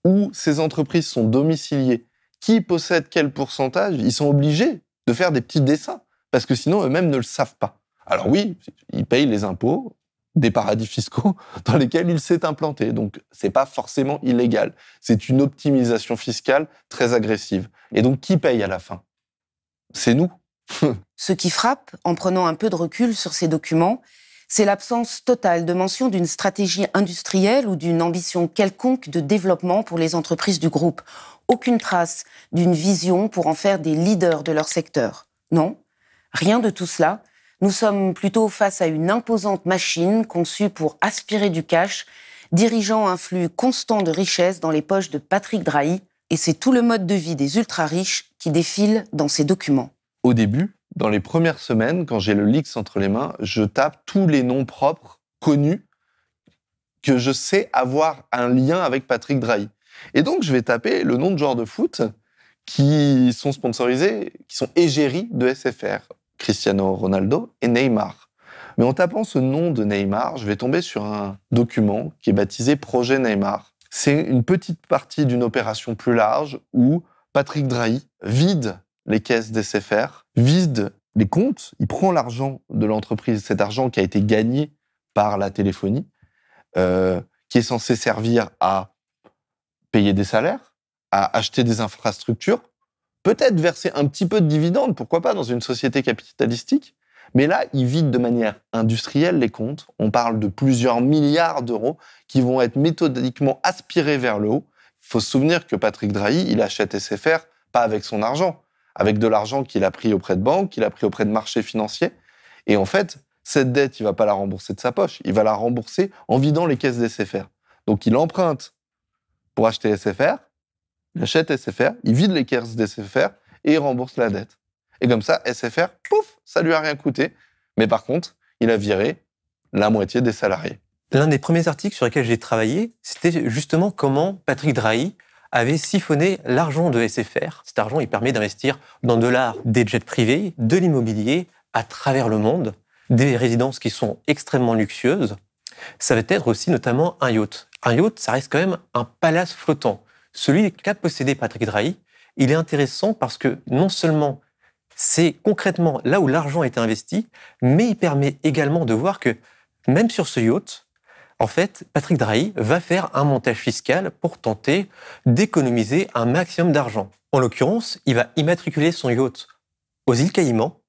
où ces entreprises sont domiciliées, qui possède quel pourcentage, ils sont obligés de faire des petits dessins, parce que sinon eux-mêmes ne le savent pas. Alors oui, ils payent les impôts des paradis fiscaux dans lesquels il s'est implanté. Donc, c'est pas forcément illégal. C'est une optimisation fiscale très agressive. Et donc, qui paye à la fin ? C'est nous. Ce qui frappe, en prenant un peu de recul sur ces documents, c'est l'absence totale de mention d'une stratégie industrielle ou d'une ambition quelconque de développement pour les entreprises du groupe. Aucune trace d'une vision pour en faire des leaders de leur secteur. Non, rien de tout cela. Nous sommes plutôt face à une imposante machine conçue pour aspirer du cash, dirigeant un flux constant de richesses dans les poches de Patrick Drahi, et c'est tout le mode de vie des ultra-riches qui défile dans ces documents. Au début, dans les premières semaines, quand j'ai le Leaks entre les mains, je tape tous les noms propres, connus, que je sais avoir un lien avec Patrick Drahi. Et donc, je vais taper le nom de joueurs de foot qui sont sponsorisés, qui sont égéries de SFR. Cristiano Ronaldo et Neymar. Mais en tapant ce nom de Neymar, je vais tomber sur un document qui est baptisé Projet Neymar. C'est une petite partie d'une opération plus large où Patrick Drahi vide les caisses d'SFR, vide les comptes, il prend l'argent de l'entreprise, cet argent qui a été gagné par la téléphonie, qui est censé servir à payer des salaires, à acheter des infrastructures, peut-être verser un petit peu de dividendes, pourquoi pas, dans une société capitalistique. Mais là, il vide de manière industrielle les comptes. On parle de plusieurs milliards d'euros qui vont être méthodiquement aspirés vers le haut. Il faut se souvenir que Patrick Drahi, il achète SFR pas avec son argent, avec de l'argent qu'il a pris auprès de banques, qu'il a pris auprès de marchés financiers. Et en fait, cette dette, il va pas la rembourser de sa poche. Il va la rembourser en vidant les caisses d'SFR. Donc, il emprunte pour acheter SFR, il achète SFR, il vide les caisses d'SFR et il rembourse la dette. Et comme ça, SFR, pouf, ça lui a rien coûté. Mais par contre, il a viré la moitié des salariés. L'un des premiers articles sur lesquels j'ai travaillé, c'était justement comment Patrick Drahi avait siphonné l'argent de SFR. Cet argent, il permet d'investir dans de l'art, des jets privés, de l'immobilier à travers le monde, des résidences qui sont extrêmement luxueuses. Ça va être aussi notamment un yacht. Un yacht, ça reste quand même un palace flottant. Celui qu'a possédé Patrick Drahi, il est intéressant parce que non seulement c'est concrètement là où l'argent a été investi, mais il permet également de voir que même sur ce yacht, en fait, Patrick Drahi va faire un montage fiscal pour tenter d'économiser un maximum d'argent. En l'occurrence, il va immatriculer son yacht aux îles Caïmans,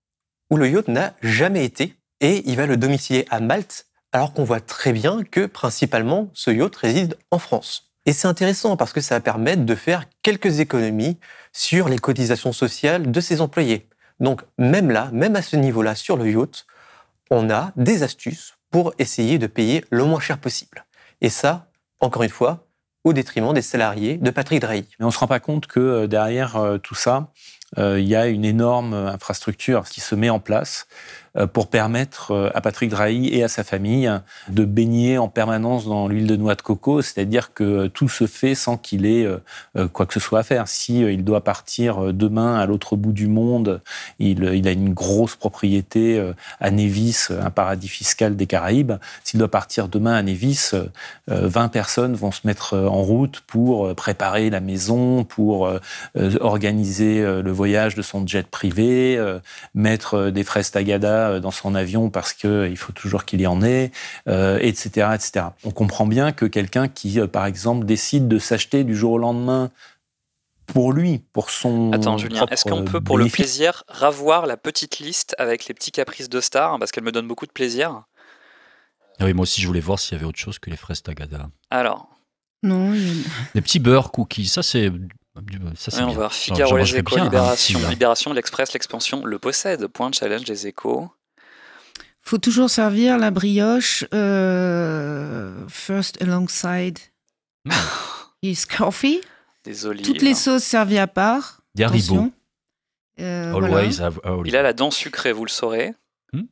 où le yacht n'a jamais été, et il va le domicilier à Malte, alors qu'on voit très bien que principalement ce yacht réside en France. Et c'est intéressant parce que ça va permettre de faire quelques économies sur les cotisations sociales de ses employés. Donc même là, même à ce niveau-là, sur le yacht, on a des astuces pour essayer de payer le moins cher possible. Et ça, encore une fois, au détriment des salariés de Patrick Drahi. Mais on ne se rend pas compte que derrière tout ça, il y a une énorme infrastructure qui se met en place pour permettre à Patrick Drahi et à sa famille de baigner en permanence dans l'huile de noix de coco, c'est-à-dire que tout se fait sans qu'il ait quoi que ce soit à faire. Si il doit partir demain à l'autre bout du monde, il a une grosse propriété à Nevis, un paradis fiscal des Caraïbes. S'il doit partir demain à Nevis, 20 personnes vont se mettre en route pour préparer la maison, pour organiser le voyage de son jet privé, mettre des fraises tagada dans son avion parce qu'il faut toujours qu'il y en ait, etc., etc. On comprend bien que quelqu'un qui, par exemple, décide de s'acheter du jour au lendemain pour lui, pour son Attends, Julien, est-ce qu'on peut, pour le plaisir, ravoir la petite liste avec les petits caprices de star, parce qu'elle me donne beaucoup de plaisir? Ah oui, moi aussi, je voulais voir s'il y avait autre chose que les fraises tagada. Alors. Non, des petits beurre cookies, ça c'est... Ça, on va voir Figaro, les Échos, Libération, Libération, l'Express, l'Expansion le possède. Point de challenge des Échos. Faut toujours servir la brioche first alongside his coffee. Des olives. Toutes les sauces servies à part. Des haribots. Always have olives. Il a la dent sucrée, vous le saurez.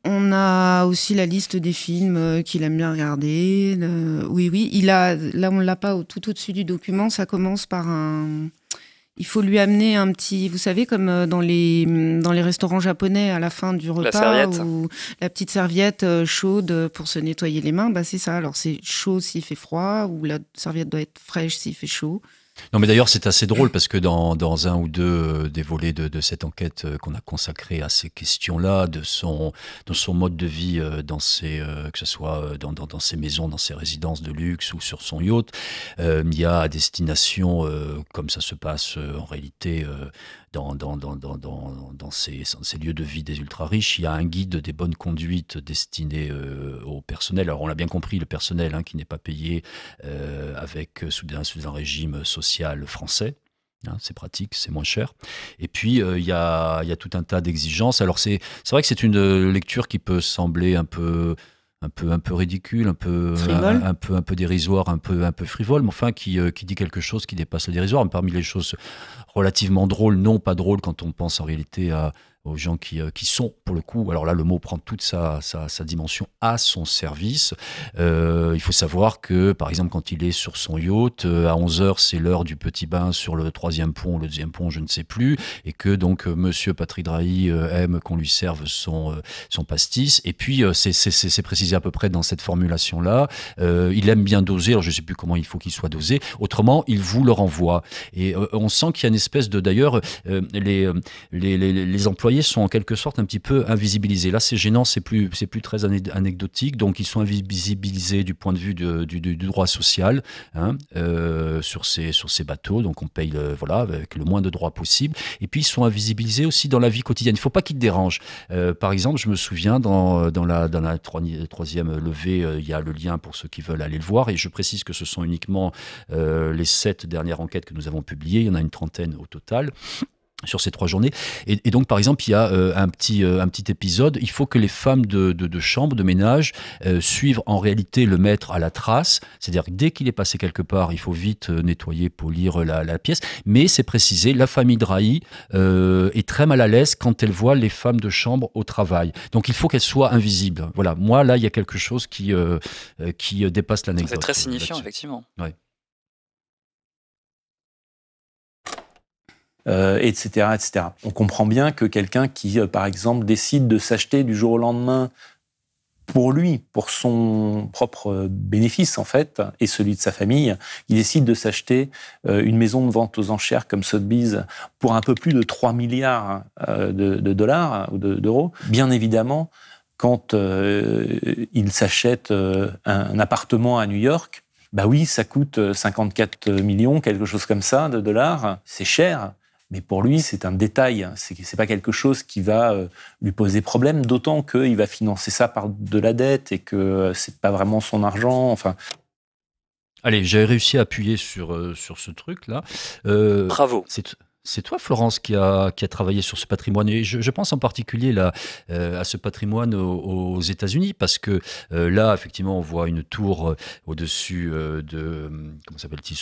On a aussi la liste des films qu'il aime bien regarder. Oui, là on l'a pas tout au-dessus du document. Ça commence par un. Il faut lui amener un petit, vous savez, comme dans les restaurants japonais à la fin du repas, ou la petite serviette chaude pour se nettoyer les mains. Bah c'est ça. Alors c'est chaud s'il fait froid, ou la serviette doit être fraîche s'il fait chaud. Non, mais d'ailleurs, c'est assez drôle parce que dans un ou deux des volets de cette enquête qu'on a consacré à ces questions-là, de son mode de vie que ce soit dans ses maisons, dans ses résidences de luxe ou sur son yacht, il y a à destination, comme ça se passe en réalité dans ces lieux de vie des ultra-riches, il y a un guide des bonnes conduites destiné au personnel. Alors, on l'a bien compris, le personnel qui n'est pas payé sous un régime social français. C'est pratique, c'est moins cher. Et puis, il y a tout un tas d'exigences. Alors, c'est vrai que c'est une lecture qui peut sembler un peu ridicule, un peu dérisoire, un peu frivole, mais enfin qui dit quelque chose qui dépasse le dérisoire. Mais parmi les choses relativement drôles, non pas drôles quand on pense en réalité aux gens qui sont, pour le coup, alors là le mot prend toute sa dimension à son service. Il faut savoir que, par exemple, quand il est sur son yacht, à 11h, c'est l'heure du petit bain sur le 3e pont, le 2e pont, je ne sais plus, et que donc Monsieur Patrick Drahi aime qu'on lui serve son pastis. Et puis, c'est précisé à peu près dans cette formulation-là. Il aime bien doser, alors je ne sais plus comment il faut qu'il soit dosé. Autrement, il vous le renvoie. Et on sent qu'il y a une espèce de... D'ailleurs, les employés sont en quelque sorte un petit peu invisibilisés. Là, c'est gênant, c'est plus très anecdotique. Donc, ils sont invisibilisés du point de vue du droit social sur ces bateaux. Donc, on paye avec le moins de droits possible. Et puis, ils sont invisibilisés aussi dans la vie quotidienne. Il ne faut pas qu'ils te dérangent. Par exemple, je me souviens, dans la troisième levée, il y a le lien pour ceux qui veulent aller le voir. Et je précise que ce sont uniquement les 7 dernières enquêtes que nous avons publiées. Il y en a une trentaine au total sur ces 3 journées. Et donc, par exemple, il y a un petit épisode. Il faut que les femmes de chambre, de ménage, suivent en réalité le maître à la trace. C'est-à-dire que dès qu'il est passé quelque part, il faut vite nettoyer, polir la pièce. Mais c'est précisé, la famille Drahi est très mal à l'aise quand elle voit les femmes de chambre au travail. Donc, il faut qu'elles soient invisibles. Voilà. Moi, là, il y a quelque chose qui dépasse l'anecdote. C'est très signifiant, effectivement. Ouais. Etc., etc. On comprend bien que quelqu'un qui, par exemple, décide de s'acheter du jour au lendemain pour lui, pour son propre bénéfice, en fait, et celui de sa famille, il décide de s'acheter une maison de vente aux enchères comme Sotheby's pour un peu plus de 3 milliards de dollars ou d'euros. Bien évidemment, quand il s'achète un appartement à New York, bah oui, ça coûte 54 millions, quelque chose comme ça, de dollars. C'est cher. Mais pour lui, c'est un détail. C'est pas quelque chose qui va lui poser problème, d'autant qu'il va financer ça par de la dette et que c'est pas vraiment son argent. Enfin. Allez, j'ai réussi à appuyer sur ce truc-là. Bravo. C'est toi, Florence, qui a travaillé sur ce patrimoine. Et je pense en particulier là, à ce patrimoine aux États-Unis, parce que là, effectivement, on voit une tour au-dessus de... Comment s'appelle-t-il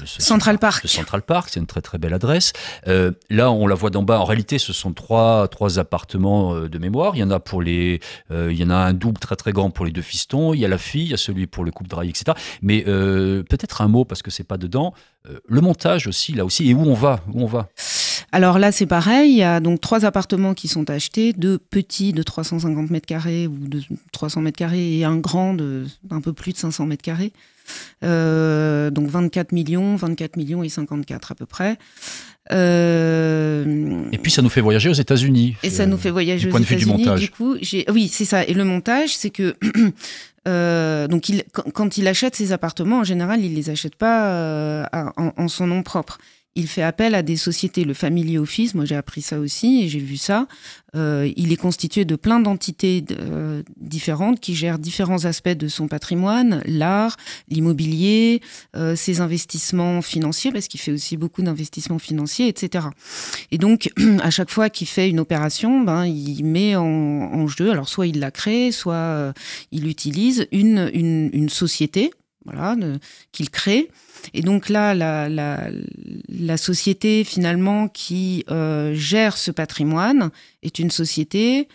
Central Park. Central Park, c'est une très très belle adresse. Là, on la voit d'en bas. En réalité, ce sont trois appartements de mémoire. Il y en a il y en a un double très très grand pour les 2 fistons. Il y a la fille, il y a celui pour le couple Drahi, etc. Mais peut-être un mot, parce que c'est pas dedans. Le montage aussi, là aussi. Et où on va Alors là, c'est pareil. Il y a donc 3 appartements qui sont achetés, 2 petits de 350 mètres carrés ou de 300 mètres carrés et un grand d'un peu plus de 500 mètres carrés. Donc 24 millions et 54 à peu près. Et puis ça nous fait voyager aux États-unis. Et ça nous fait voyager aux États-Unis. Du coup, oui, c'est ça. Et le montage, c'est que donc quand il achète ses appartements, en général, il les achète pas en son nom propre. Il fait appel à des sociétés, le Family Office, moi j'ai appris ça aussi et j'ai vu ça. Il est constitué de plein d'entités différentes qui gèrent différents aspects de son patrimoine, l'art, l'immobilier, ses investissements financiers, parce qu'il fait aussi beaucoup d'investissements financiers, etc. Et donc, à chaque fois qu'il fait une opération, il met en jeu, alors soit il la crée, soit il utilise une société, voilà, qu'il crée. Et donc là, la société finalement qui gère ce patrimoine est une société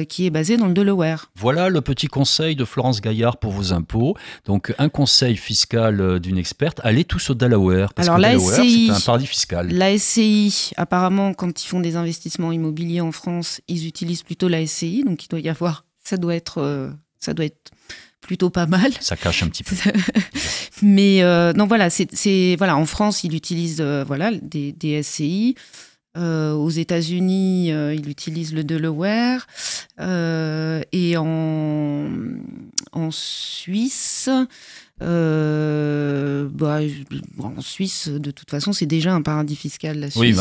qui est basée dans le Delaware. Voilà le petit conseil de Florence Gaillard pour vos impôts. Donc un conseil fiscal d'une experte, allez tous au Delaware. Parce que Delaware, c'est un paradis fiscal. La SCI, apparemment, quand ils font des investissements immobiliers en France, ils utilisent plutôt la SCI. Donc il doit y avoir, ça doit être plutôt pas mal. Ça cache un petit peu. Mais non, voilà, voilà, en France, il utilise voilà, des SCI. Aux États-Unis, il utilise le Delaware. Et en Suisse, en Suisse, de toute façon, c'est déjà un paradis fiscal, la Suisse. Oui,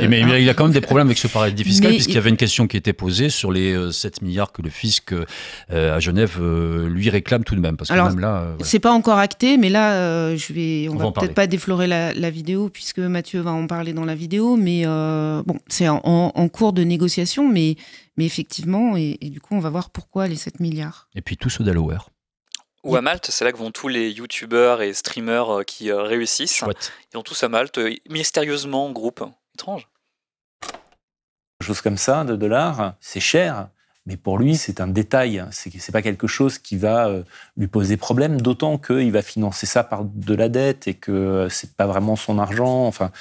mais il y a quand même des problèmes avec ce paradis fiscal, puisqu'il y avait une question qui était posée sur les 7 milliards que le fisc à Genève lui réclame tout de même. Parce que alors, même là, voilà. C'est pas encore acté, mais là, on va peut-être pas déflorer la vidéo, puisque Mathieu va en parler dans la vidéo, mais bon, c'est en cours de négociation, mais effectivement, et du coup, on va voir pourquoi les 7 milliards. Et puis tous au Delaware. Ou à Malte, c'est là que vont tous les youtubeurs et streamers qui réussissent. Chouette. Ils vont tous à Malte, mystérieusement en groupe. Étrange. Chose comme ça, de dollars, c'est cher. Mais pour lui, c'est un détail. C'est pas quelque chose qui va lui poser problème, d'autant qu'il va financer ça par de la dette et que c'est pas vraiment son argent. Enfin,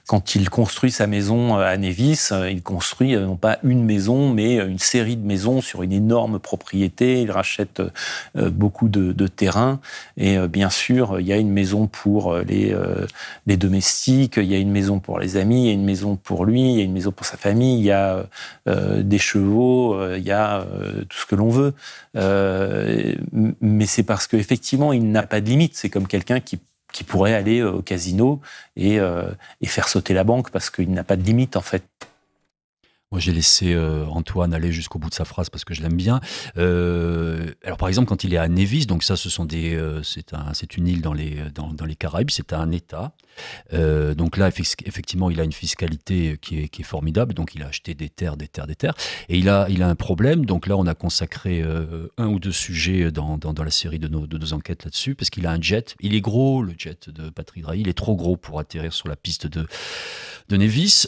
quand il construit sa maison à Nevis, il construit non pas une maison, mais une série de maisons sur une énorme propriété. Il rachète beaucoup de terrain. Et bien sûr, il y a une maison pour les domestiques, il y a une maison pour les amis, il y a une maison pour lui, il y a une maison pour sa famille, il y a des chevaux, il y a tout ce que l'on veut. Mais c'est parce qu'effectivement, il n'a pas de limite. C'est comme quelqu'un qui pourrait aller au casino et faire sauter la banque parce qu'il n'a pas de limite, en fait. Moi, j'ai laissé Antoine aller jusqu'au bout de sa phrase parce que je l'aime bien. Alors, par exemple, quand il est à Nevis, donc ça, c'est une île dans les Caraïbes, c'est un État. Donc là, effectivement, il a une fiscalité qui est formidable. Donc, il a acheté des terres. Et il a un problème. Donc là, on a consacré 1 ou 2 sujets dans la série de nos enquêtes là-dessus, parce qu'il a un jet. Il est gros, le jet de Patrick Drahi. Il est trop gros pour atterrir sur la piste de Nevis.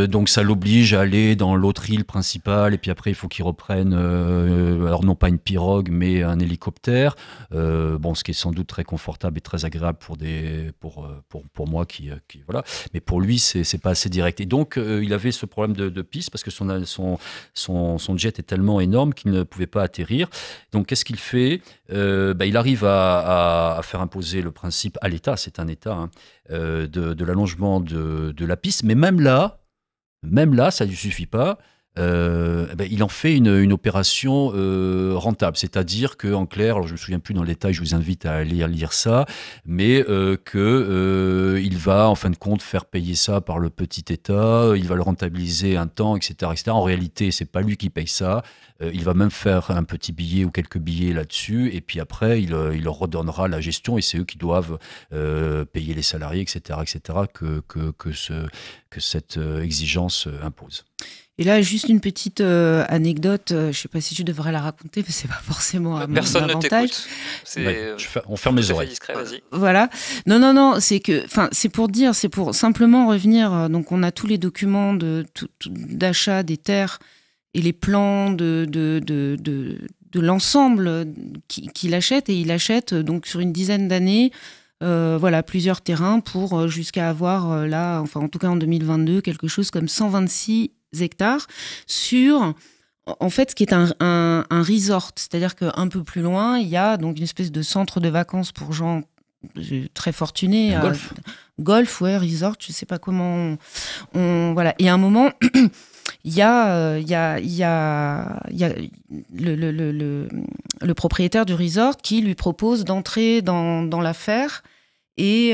Donc, ça l'oblige à aller dans l'autre île principale. Et puis après, il faut qu'il reprenne, alors non pas une pirogue, mais un hélicoptère. Bon, ce qui est sans doute très confortable et très agréable pour moi qui voilà, mais pour lui c'est pas assez direct. Et donc il avait ce problème de piste parce que son jet est tellement énorme qu'il ne pouvait pas atterrir. Donc qu'est-ce qu'il fait? Il arrive à faire imposer le principe à l'État, c'est un État, hein, de l'allongement de la piste, mais même là ça ne lui suffit pas. Il en fait une opération rentable, c'est-à-dire qu'en clair, alors je ne me souviens plus dans le détail, je vous invite à aller lire ça, mais il va en fin de compte faire payer ça par le petit État, il va le rentabiliser un temps, etc. En réalité, c'est pas lui qui paye ça, il va même faire un petit billet ou quelques billets là-dessus, et puis après, il leur redonnera la gestion, et c'est eux qui doivent payer les salariés, etc., que cette exigence impose. Et là, juste une petite anecdote, je ne sais pas si je devrais la raconter, mais c'est pas forcément à mon avantage. Personne ne t'écoute. On ferme les oreilles. Discret, vas-y. Voilà. Non, c'est pour simplement revenir. Donc, on a tous les documents d'achat des terres et les plans de l'ensemble qu'il achète. Et il achète donc sur une dizaine d'années. Voilà, plusieurs terrains pour jusqu'à avoir là, enfin en tout cas en 2022, quelque chose comme 126 hectares sur, en fait, ce qui est un resort. C'est-à-dire qu'un peu plus loin, il y a donc une espèce de centre de vacances pour gens très fortunés. Golf, ouais, resort, je sais pas comment voilà. Et à un moment, il y a le propriétaire du resort qui lui propose d'entrer dans l'affaire et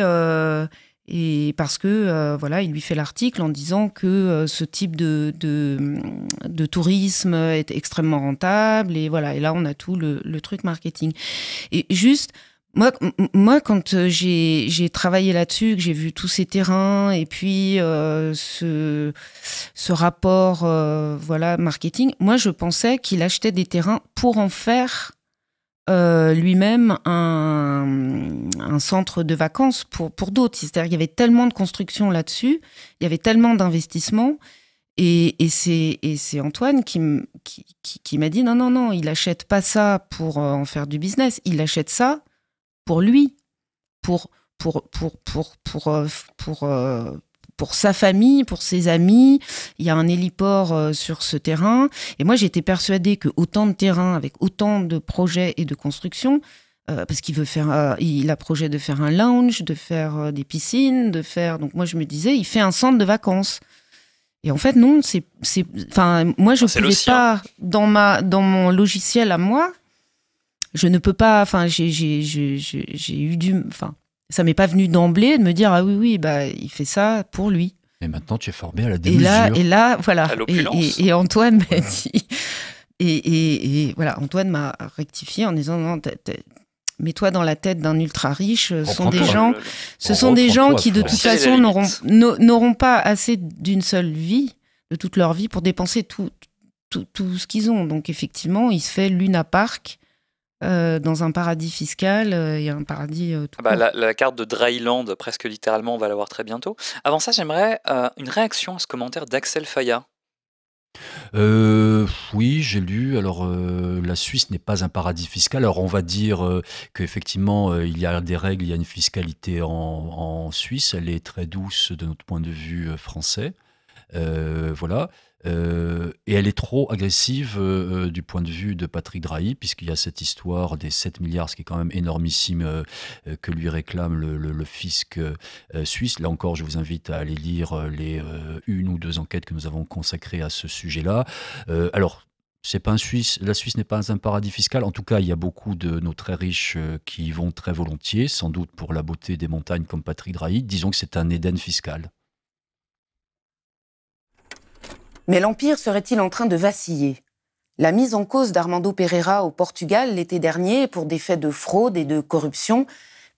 parce que voilà, il lui fait l'article en disant que ce type de tourisme est extrêmement rentable et voilà. Et là, on a tout le truc marketing. Et juste, moi, quand j'ai travaillé là-dessus, que j'ai vu tous ces terrains et puis ce rapport voilà marketing, moi, je pensais qu'il achetait des terrains pour en faire lui-même un centre de vacances pour d'autres. C'est-à-dire qu'il y avait tellement de construction là-dessus, il y avait tellement d'investissements. Et c'est Antoine qui m'a dit non, il achète pas ça pour en faire du business, il achète ça pour lui, pour sa famille, pour ses amis. Il y a un héliport sur ce terrain. Et moi, j'étais persuadée que autant de terrains avec autant de projets et de construction, parce qu'il veut faire, il a projet de faire un lounge, de faire des piscines, Donc moi je me disais, il fait un centre de vacances. Et en fait non, moi je pouvais pas dans mon logiciel à moi, je ne peux pas. J'ai eu ça m'est pas venu d'emblée de me dire ah oui il fait ça pour lui. Et maintenant tu es formé à la démesure. Et là voilà. À l'opulence. Et Antoine m'a dit. Et voilà, Antoine m'a rectifié en disant non, mets-toi dans la tête d'un ultra riche. Ce sont des gens qui de toute façon n'auront pas assez d'une seule vie, de toute leur vie, pour dépenser tout ce qu'ils ont. Donc effectivement, il se fait Luna Park dans un paradis fiscal et un paradis tout court. La carte de Dryland, presque littéralement, on va la voir très bientôt. Avant ça, j'aimerais une réaction à ce commentaire d'Axel Faya. Oui, j'ai lu. Alors, la Suisse n'est pas un paradis fiscal. Alors, on va dire qu'effectivement, il y a des règles, il y a une fiscalité en Suisse. Elle est très douce de notre point de vue français. Voilà. Et elle est trop agressive du point de vue de Patrick Drahi, puisqu'il y a cette histoire des 7 milliards, ce qui est quand même énormissime, que lui réclame le fisc suisse. Là encore, je vous invite à aller lire les 1 ou 2 enquêtes que nous avons consacrées à ce sujet-là. Alors, c'est pas la Suisse n'est pas un paradis fiscal. En tout cas, il y a beaucoup de nos très riches qui y vont très volontiers, sans doute pour la beauté des montagnes comme Patrick Drahi. Disons que c'est un Éden fiscal. Mais l'Empire serait-il en train de vaciller ? La mise en cause d'Armando Pereira au Portugal l'été dernier pour des faits de fraude et de corruption,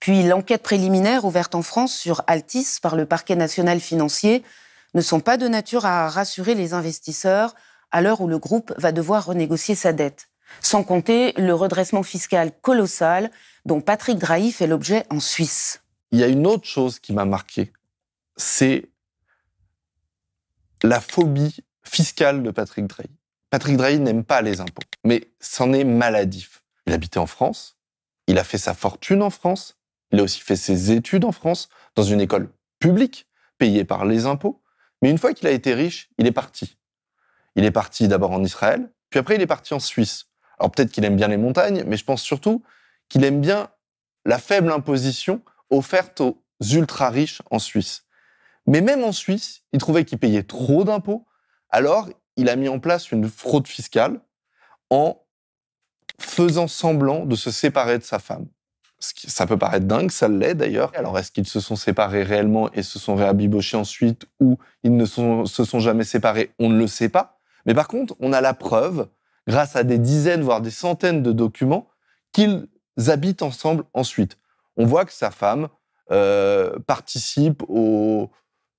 puis l'enquête préliminaire ouverte en France sur Altis par le parquet national financier, ne sont pas de nature à rassurer les investisseurs à l'heure où le groupe va devoir renégocier sa dette. Sans compter le redressement fiscal colossal dont Patrick Drahi fait l'objet en Suisse. Il y a une autre chose qui m'a marqué, c'est la phobie fiscale de Patrick Drahi. Patrick Drahi n'aime pas les impôts, mais c'en est maladif. Il habitait en France, il a fait sa fortune en France, il a aussi fait ses études en France, dans une école publique, payée par les impôts, mais une fois qu'il a été riche, il est parti. Il est parti d'abord en Israël, puis après il est parti en Suisse. Alors peut-être qu'il aime bien les montagnes, mais je pense surtout qu'il aime bien la faible imposition offerte aux ultra-riches en Suisse. Mais même en Suisse, il trouvait qu'il payait trop d'impôts, alors il a mis en place une fraude fiscale en faisant semblant de se séparer de sa femme. Ça peut paraître dingue, ça l'est d'ailleurs. Alors est-ce qu'ils se sont séparés réellement et se sont réhabibochés ensuite, ou ils ne se sont jamais séparés? On ne le sait pas. Mais par contre, on a la preuve, grâce à des dizaines, voire des centaines de documents, qu'ils habitent ensemble ensuite. On voit que sa femme participe au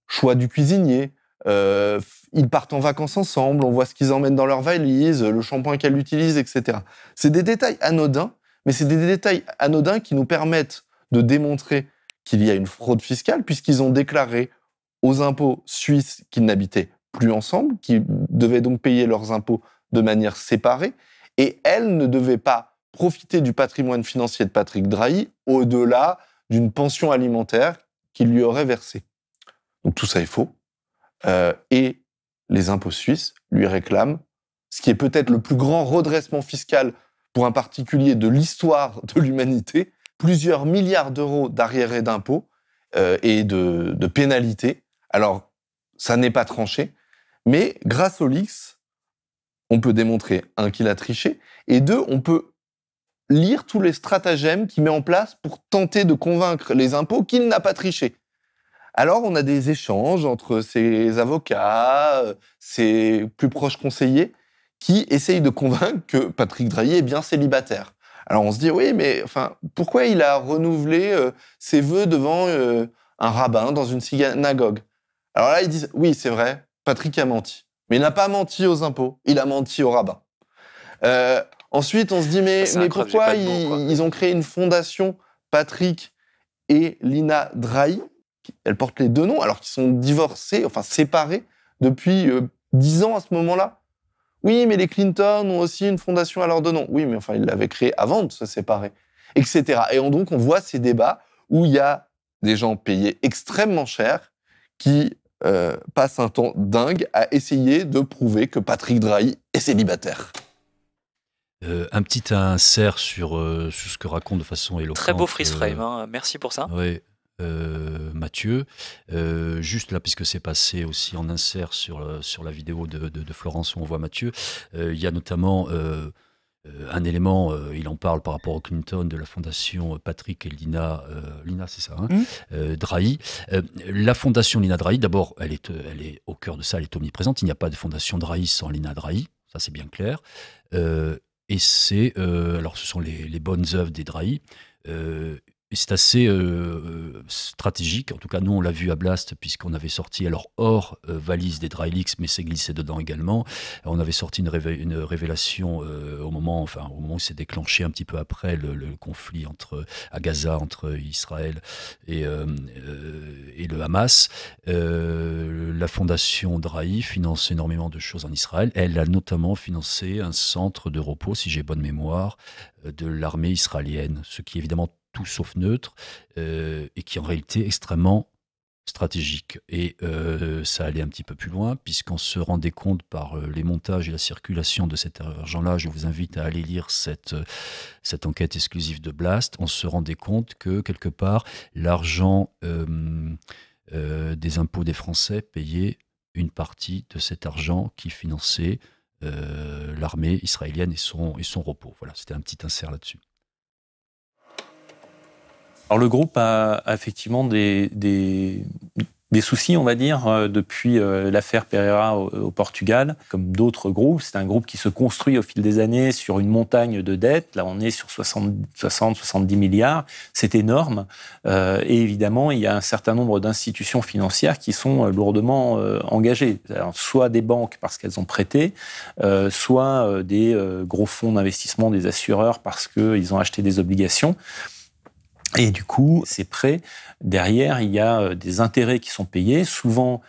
choix du cuisinier, ils partent en vacances ensemble, on voit ce qu'ils emmènent dans leur valise, le shampoing qu'elle utilise, etc. C'est des détails anodins, mais c'est des détails anodins qui nous permettent de démontrer qu'il y a une fraude fiscale, puisqu'ils ont déclaré aux impôts suisses qu'ils n'habitaient plus ensemble, qu'ils devaient donc payer leurs impôts de manière séparée, et elle ne devait pas profiter du patrimoine financier de Patrick Drahi au-delà d'une pension alimentaire qu'il lui aurait versée. Donc tout ça est faux. Et les impôts suisses lui réclament ce qui est peut-être le plus grand redressement fiscal pour un particulier de l'histoire de l'humanité, plusieurs milliards d'euros d'arriérés d'impôts et de pénalités. Alors, ça n'est pas tranché, mais grâce au Leaks, on peut démontrer, 1, qu'il a triché, et 2, on peut lire tous les stratagèmes qu'il met en place pour tenter de convaincre les impôts qu'il n'a pas triché. Alors, on a des échanges entre ses avocats, ses plus proches conseillers, qui essayent de convaincre que Patrick Drahi est bien célibataire. Alors, on se dit, oui, mais enfin, pourquoi il a renouvelé ses vœux devant un rabbin dans une synagogue? Alors là, ils disent, oui, c'est vrai, Patrick a menti. Mais il n'a pas menti aux impôts, il a menti au rabbin. Ensuite, on se dit, mais pourquoi ils ont créé une fondation, Patrick et Lina Drahi? Elles portent les 2 noms, alors qu'ils sont divorcés, enfin séparés, depuis 10 ans à ce moment-là. Oui, mais les Clinton ont aussi une fondation à leur 2 noms. Oui, mais enfin, ils l'avaient créée avant de se séparer, etc. Et donc, on voit ces débats où il y a des gens payés extrêmement cher qui passent un temps dingue à essayer de prouver que Patrick Drahi est célibataire. Un petit insert sur ce que raconte de façon éloquente. Très beau freeze frame, hein. Merci pour ça. Oui, Mathieu. Juste là, puisque c'est passé aussi en insert sur la vidéo de Florence où on voit Mathieu, il y a notamment un élément, il en parle par rapport au Clinton, de la fondation Patrick et Lina, Lina c'est ça, hein, Drahi. La fondation Lina Drahi, d'abord, elle est au cœur de ça, elle est omniprésente. Il n'y a pas de fondation Drahi sans Lina Drahi, ça c'est bien clair. Et c'est, alors ce sont les bonnes œuvres des Drahi, et c'est assez stratégique. En tout cas, nous, on l'a vu à Blast, puisqu'on avait sorti, alors hors valise des Drahelix, mais c'est glissé dedans également. On avait sorti une révélation au moment où c'est déclenché un petit peu après le conflit à Gaza entre Israël et le Hamas. La fondation Drahi finance énormément de choses en Israël. Elle a notamment financé un centre de repos, si j'ai bonne mémoire, de l'armée israélienne, ce qui est évidemment tout sauf neutre, et qui est en réalité extrêmement stratégique. Et ça allait un petit peu plus loin, puisqu'on se rendait compte par les montages et la circulation de cet argent-là, je vous invite à aller lire cette enquête exclusive de Blast, on se rendait compte que, quelque part, l'argent des impôts des Français payait une partie de cet argent qui finançait l'armée israélienne et son repos. Voilà, c'était un petit insert là-dessus. Alors le groupe a effectivement des soucis, on va dire, depuis l'affaire Pereira au Portugal. Comme d'autres groupes, c'est un groupe qui se construit au fil des années sur une montagne de dettes. Là, on est sur 60-70 milliards. C'est énorme. Et évidemment, il y a un certain nombre d'institutions financières qui sont lourdement engagées. Alors, soit des banques parce qu'elles ont prêté, soit des gros fonds d'investissement, des assureurs parce qu'ils ont acheté des obligations. Et du coup, ces prêts, derrière, il y a des intérêts qui sont payés, souvent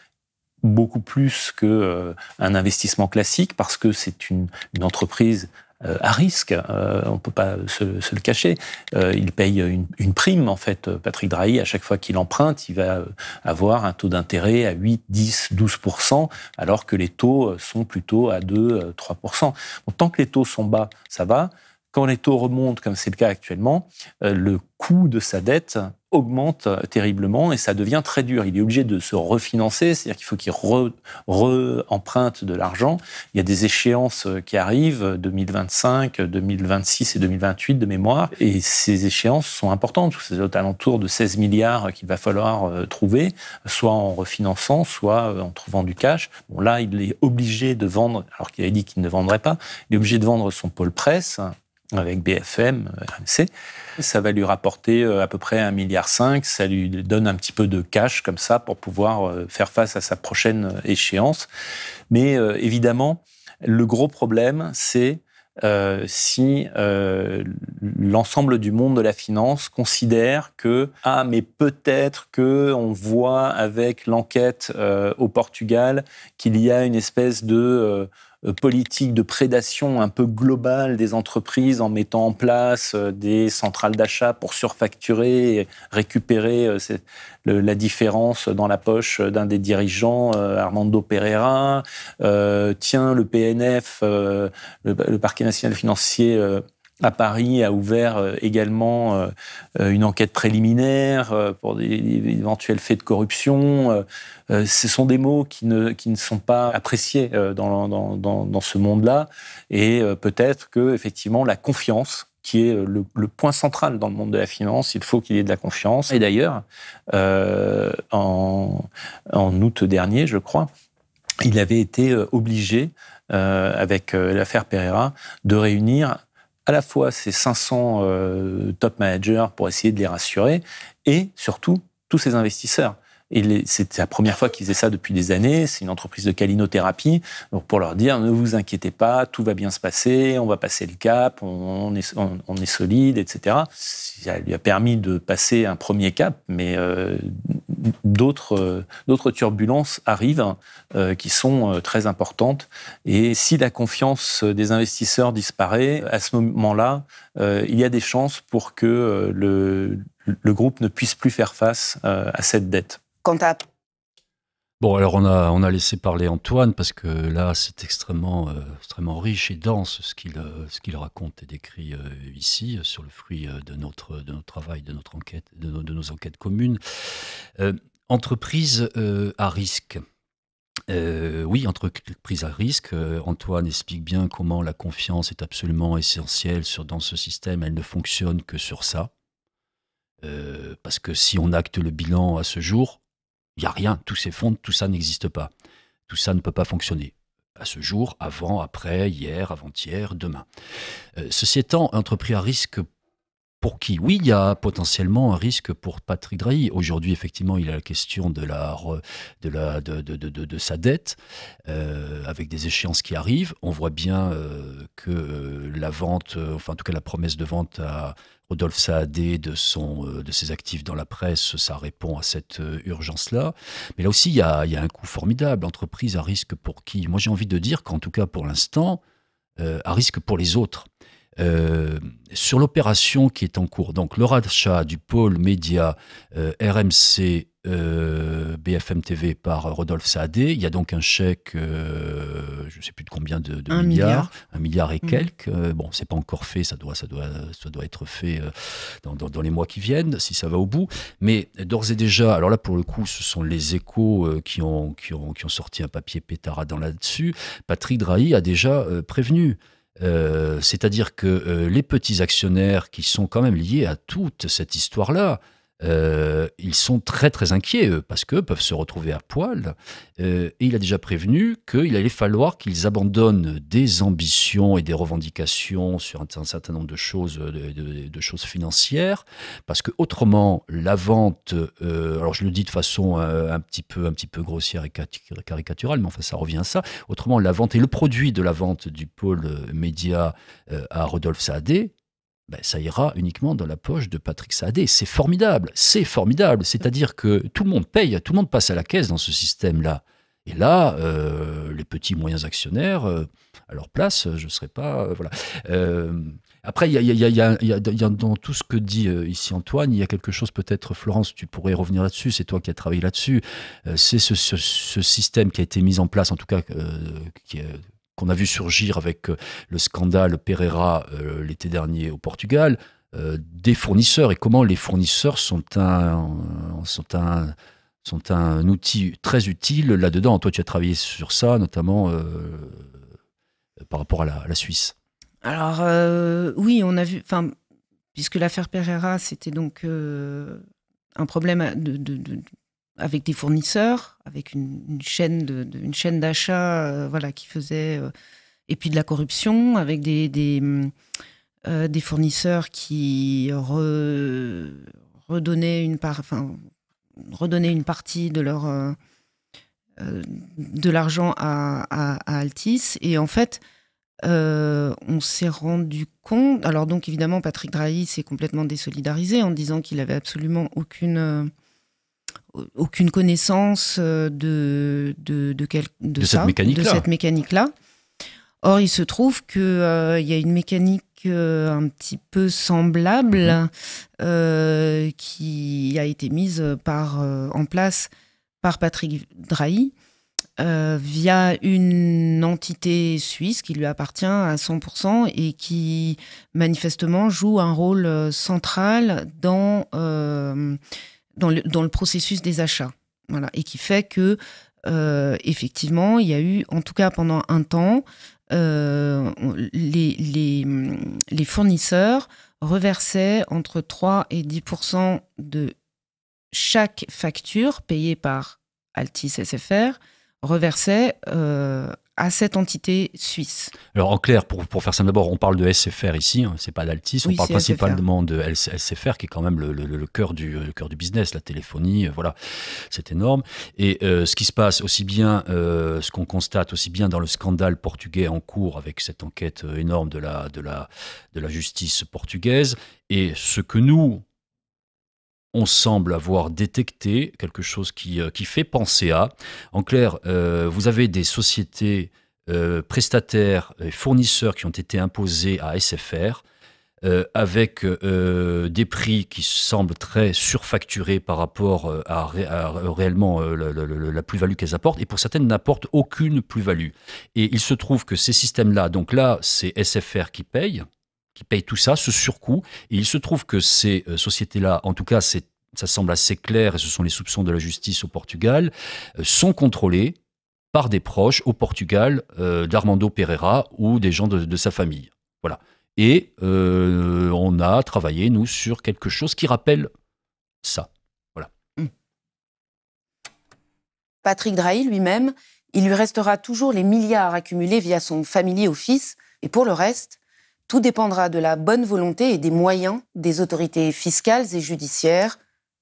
beaucoup plus qu'un investissement classique, parce que c'est une entreprise à risque, on ne peut pas se le cacher. Il paye une prime, en fait. Patrick Drahi, à chaque fois qu'il emprunte, il va avoir un taux d'intérêt à 8, 10, 12%, alors que les taux sont plutôt à 2, 3%. Donc, tant que les taux sont bas, ça va. Quand les taux remontent, comme c'est le cas actuellement, le coût de sa dette augmente terriblement et ça devient très dur. Il est obligé de se refinancer, c'est-à-dire qu'il faut qu'il re-emprunte de l'argent. Il y a des échéances qui arrivent, 2025, 2026 et 2028 de mémoire, et ces échéances sont importantes. C'est aux alentours de 16 milliards qu'il va falloir trouver, soit en refinançant, soit en trouvant du cash. Bon, là, il est obligé de vendre, alors qu'il avait dit qu'il ne vendrait pas, il est obligé de vendre son pôle presse, avec BFM, RMC. Ça va lui rapporter à peu près 1,5 milliard. Ça lui donne un petit peu de cash comme ça pour pouvoir faire face à sa prochaine échéance. Mais évidemment, le gros problème, c'est si l'ensemble du monde de la finance considère que mais peut-être que on voit avec l'enquête au Portugal qu'il y a une espèce de politique de prédation un peu globale des entreprises en mettant en place des centrales d'achat pour surfacturer et récupérer la différence dans la poche d'un des dirigeants, Armando Pereira. Tiens, le PNF, le Parquet national financier à Paris, a ouvert également une enquête préliminaire pour des éventuels faits de corruption. Ce sont des mots qui ne sont pas appréciés dans ce monde-là. Et peut-être que, effectivement, la confiance, qui est le point central dans le monde de la finance, il faut qu'il y ait de la confiance. Et d'ailleurs, en août dernier, je crois, il avait été obligé, avec l'affaire Pereira, de réunir à la fois ces 500 top managers pour essayer de les rassurer et surtout tous ces investisseurs. Et c'était la première fois qu'ils faisaient ça depuis des années. C'est une entreprise de calinothérapie. Donc pour leur dire, ne vous inquiétez pas, tout va bien se passer, on va passer le cap, on est solide, etc. Ça lui a permis de passer un premier cap, mais d'autres turbulences arrivent qui sont très importantes. Et si la confiance des investisseurs disparaît, à ce moment-là, il y a des chances pour que le groupe ne puisse plus faire face à cette dette. Bon, alors on a laissé parler Antoine parce que là, c'est extrêmement riche et dense ce qu'il raconte et décrit ici sur le fruit de notre travail, de notre enquête, de nos enquêtes communes. Entreprise à risque. Oui, entreprise à risque. Antoine explique bien comment la confiance est absolument essentielle dans ce système. Elle ne fonctionne que sur ça. Parce que si on acte le bilan à ce jour, il n'y a rien, tout s'effondre, tout ça n'existe pas. Tout ça ne peut pas fonctionner. À ce jour, avant, après, hier, avant-hier, demain. Ceci étant, entrepris à risque pour qui? Oui, il y a potentiellement un risque pour Patrick Drahi. Aujourd'hui, effectivement, il a la question de sa dette, avec des échéances qui arrivent. On voit bien que la vente, enfin en tout cas la promesse de vente à Rodolphe Saadé de ses actifs dans la presse, ça répond à cette urgence-là. Mais là aussi, il y a un coût formidable. Entreprise à risque pour qui? Moi, j'ai envie de dire qu'en tout cas, pour l'instant, à risque pour les autres. Sur l'opération qui est en cours, donc le rachat du pôle média RMC BFM TV par Rodolphe Saadé, il y a donc un chèque, je ne sais plus de combien de milliards, 1 milliard et quelques. Bon, c'est pas encore fait, ça doit être fait dans les mois qui viennent, si ça va au bout. Mais d'ores et déjà, alors là pour le coup, ce sont les Échos qui ont sorti un papier pétaradant là-dessus. Patrick Drahi a déjà prévenu. C'est-à-dire que les petits actionnaires qui sont quand même liés à toute cette histoire-là, ils sont très très inquiets, eux, parce qu'eux peuvent se retrouver à poil. Et il a déjà prévenu qu'il allait falloir qu'ils abandonnent des ambitions et des revendications sur un certain nombre de choses, de choses financières, parce que autrement, la vente, alors je le dis de façon un petit peu grossière et caricaturale, mais enfin ça revient à ça. Autrement, la vente et le produit de la vente du pôle média à Rodolphe Saadé, ben, ça ira uniquement dans la poche de Patrick Saadé. C'est formidable, c'est formidable. C'est-à-dire que tout le monde paye, tout le monde passe à la caisse dans ce système-là. Et là, les petits moyens actionnaires, à leur place, je ne serais pas... voilà. Après, il y a dans tout ce que dit ici Antoine, il y a quelque chose peut-être, Florence, tu pourrais revenir là-dessus, c'est toi qui as travaillé là-dessus. C'est ce système qui a été mis en place, en tout cas, qu'on a vu surgir avec le scandale Pereira l'été dernier au Portugal, des fournisseurs et comment les fournisseurs sont un outil très utile là-dedans. Toi, tu as travaillé sur ça, notamment par rapport à la Suisse. Alors, oui, on a vu, puisque l'affaire Pereira, c'était donc un problème avec des fournisseurs, avec une chaîne d'achat voilà, qui faisait... et puis de la corruption, avec des fournisseurs qui redonnaient une partie de l'argent à Altice. Et en fait, on s'est rendu compte... Alors donc, évidemment, Patrick Drahi s'est complètement désolidarisé en disant qu'il avait absolument aucune connaissance de cette mécanique-là. Or, il se trouve qu'il y a une mécanique un petit peu semblable qui a été mise en place par Patrick Drahi via une entité suisse qui lui appartient à 100% et qui manifestement joue un rôle central dans le processus des achats. Voilà. Et qui fait que, effectivement, il y a eu, en tout cas pendant un temps, les fournisseurs reversaient entre 3 et 10% de chaque facture payée par Altice SFR, reversaient à cette entité suisse. Alors en clair, pour faire ça d'abord, on parle de SFR ici, hein, c'est pas d'Altis, on parle principalement de SFR qui est quand même le cœur du business, la téléphonie, voilà, c'est énorme. Et ce qui se passe aussi bien, ce qu'on constate aussi bien dans le scandale portugais en cours avec cette enquête énorme de la justice portugaise, et ce que nous on semble avoir détecté quelque chose qui fait penser à... En clair, vous avez des sociétés prestataires et fournisseurs qui ont été imposés à SFR avec des prix qui semblent très surfacturés par rapport à réellement la plus-value qu'elles apportent, et pour certaines n'apportent aucune plus-value. Et il se trouve que ces systèmes-là, donc là, c'est SFR qui paye tout ça, ce surcoût, et il se trouve que ces sociétés-là, en tout cas, ça semble assez clair, et ce sont les soupçons de la justice au Portugal, sont contrôlées par des proches au Portugal d'Armando Pereira ou des gens de sa famille. Voilà. Et on a travaillé, nous, sur quelque chose qui rappelle ça. Voilà. Patrick Drahi lui-même, il lui restera toujours les milliards accumulés via son family office, et pour le reste, tout dépendra de la bonne volonté et des moyens des autorités fiscales et judiciaires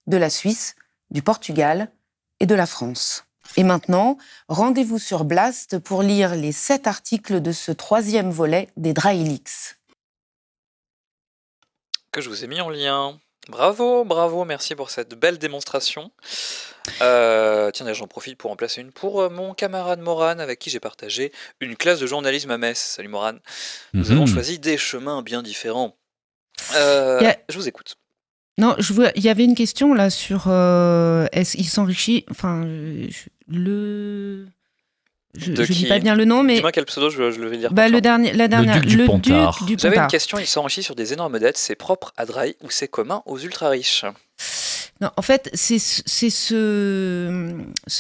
de la Suisse, du Portugal et de la France. Et maintenant, rendez-vous sur Blast pour lire les 7 articles de ce 3e volet des Drahi Leaks. Que je vous ai mis en lien. Bravo, bravo, merci pour cette belle démonstration. Tiens, j'en profite pour en placer une pour mon camarade Moran, avec qui j'ai partagé une classe de journalisme à Metz. Salut Moran. Nous avons choisi des chemins bien différents. Je vous écoute. Non, il y avait une question là sur est-ce qu'il s'enrichit. Enfin, je dis pas bien le nom, mais. Dis-moi quel pseudo, je le vais lire. La dernière, le Duc du Pontard. J'avais une question, il s'enrichit sur des énormes dettes, c'est propre à Drahi ou c'est commun aux ultra-riches? Non, en fait, c'est ce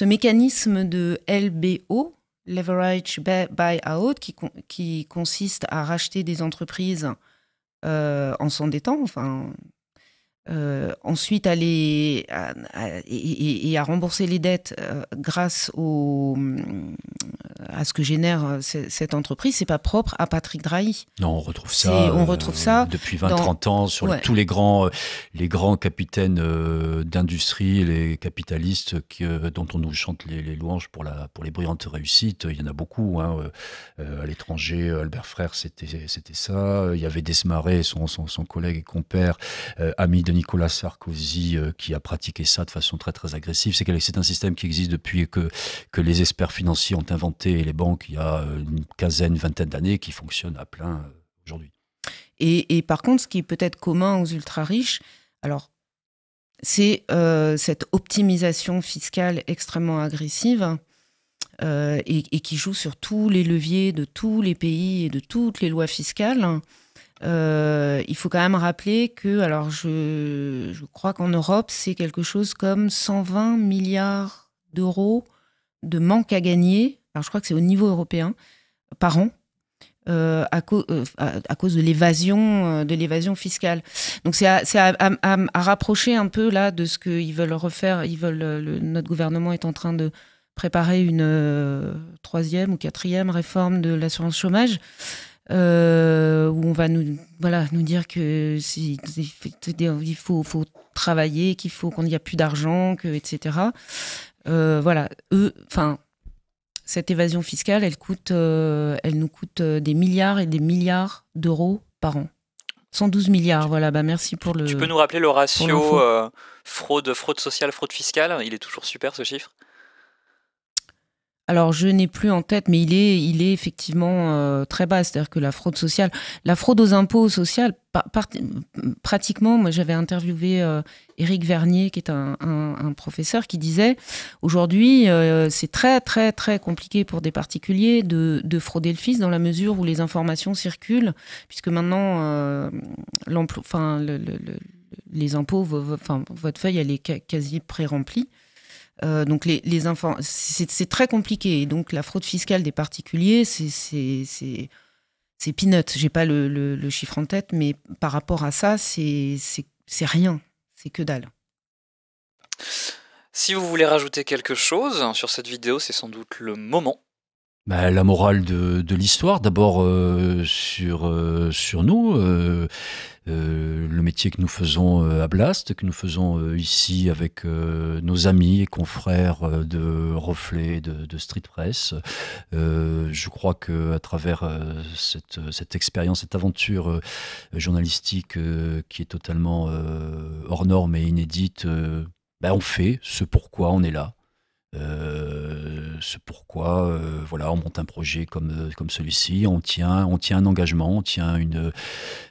mécanisme de LBO, Leverage Buyout, qui consiste à racheter des entreprises en s'endettant, enfin. Ensuite, à rembourser les dettes grâce à ce que génère cette entreprise, c'est pas propre à Patrick Drahi. Non, on retrouve ça depuis 20-30 ans sur tous les grands capitaines d'industrie, les capitalistes dont on nous chante les louanges pour les brillantes réussites. Il y en a beaucoup. Hein. À l'étranger, Albert Frère, c'était ça. Il y avait Desmarais, son collègue et compère, ami de Nicolas Sarkozy, qui a pratiqué ça de façon très très agressive. C'est un système qui existe depuis que les experts financiers ont inventé les banques il y a une vingtaine d'années, qui fonctionne à plein aujourd'hui. Et par contre, ce qui est peut-être commun aux ultra-riches, alors, c'est cette optimisation fiscale extrêmement agressive et qui joue sur tous les leviers de tous les pays et de toutes les lois fiscales. Il faut quand même rappeler que, alors je crois qu'en Europe, c'est quelque chose comme 120 milliards d'euros de manque à gagner, alors je crois que c'est au niveau européen, par an, à cause de l'évasion fiscale. Donc c'est à rapprocher un peu là de ce qu'ils veulent refaire. Notre gouvernement est en train de préparer une 3e ou 4e réforme de l'assurance chômage, où on va nous dire que il faut travailler, qu'on n'y a plus d'argent, etc. Cette évasion fiscale, elle nous coûte des milliards et des milliards d'euros par an. 112 milliards, voilà. Merci pour le. Tu peux nous rappeler le ratio fraude sociale, fraude fiscale? Il est toujours super, ce chiffre. Alors, je n'ai plus en tête, mais il est effectivement très bas. C'est-à-dire que la fraude sociale, la fraude aux impôts sociaux, pratiquement, moi j'avais interviewé Éric Vernier, qui est un professeur, qui disait aujourd'hui, c'est très, très, très compliqué pour des particuliers de frauder le fisc dans la mesure où les informations circulent, puisque maintenant, les impôts, votre feuille, elle est quasi pré-remplie. Donc les enfants, c'est très compliqué. Et donc la fraude fiscale des particuliers, c'est peanuts. J'ai pas le chiffre en tête, mais par rapport à ça, c'est rien, c'est que dalle. Si vous voulez rajouter quelque chose sur cette vidéo, c'est sans doute le moment. La morale de l'histoire, d'abord sur nous. Le métier que nous faisons à Blast, que nous faisons ici avec nos amis et confrères de Reflet, de Street Press. Je crois qu'à travers cette expérience, cette aventure journalistique qui est totalement hors norme et inédite, on fait ce pourquoi on est là. Ce pourquoi on monte un projet comme celui-ci, on tient un engagement, on tient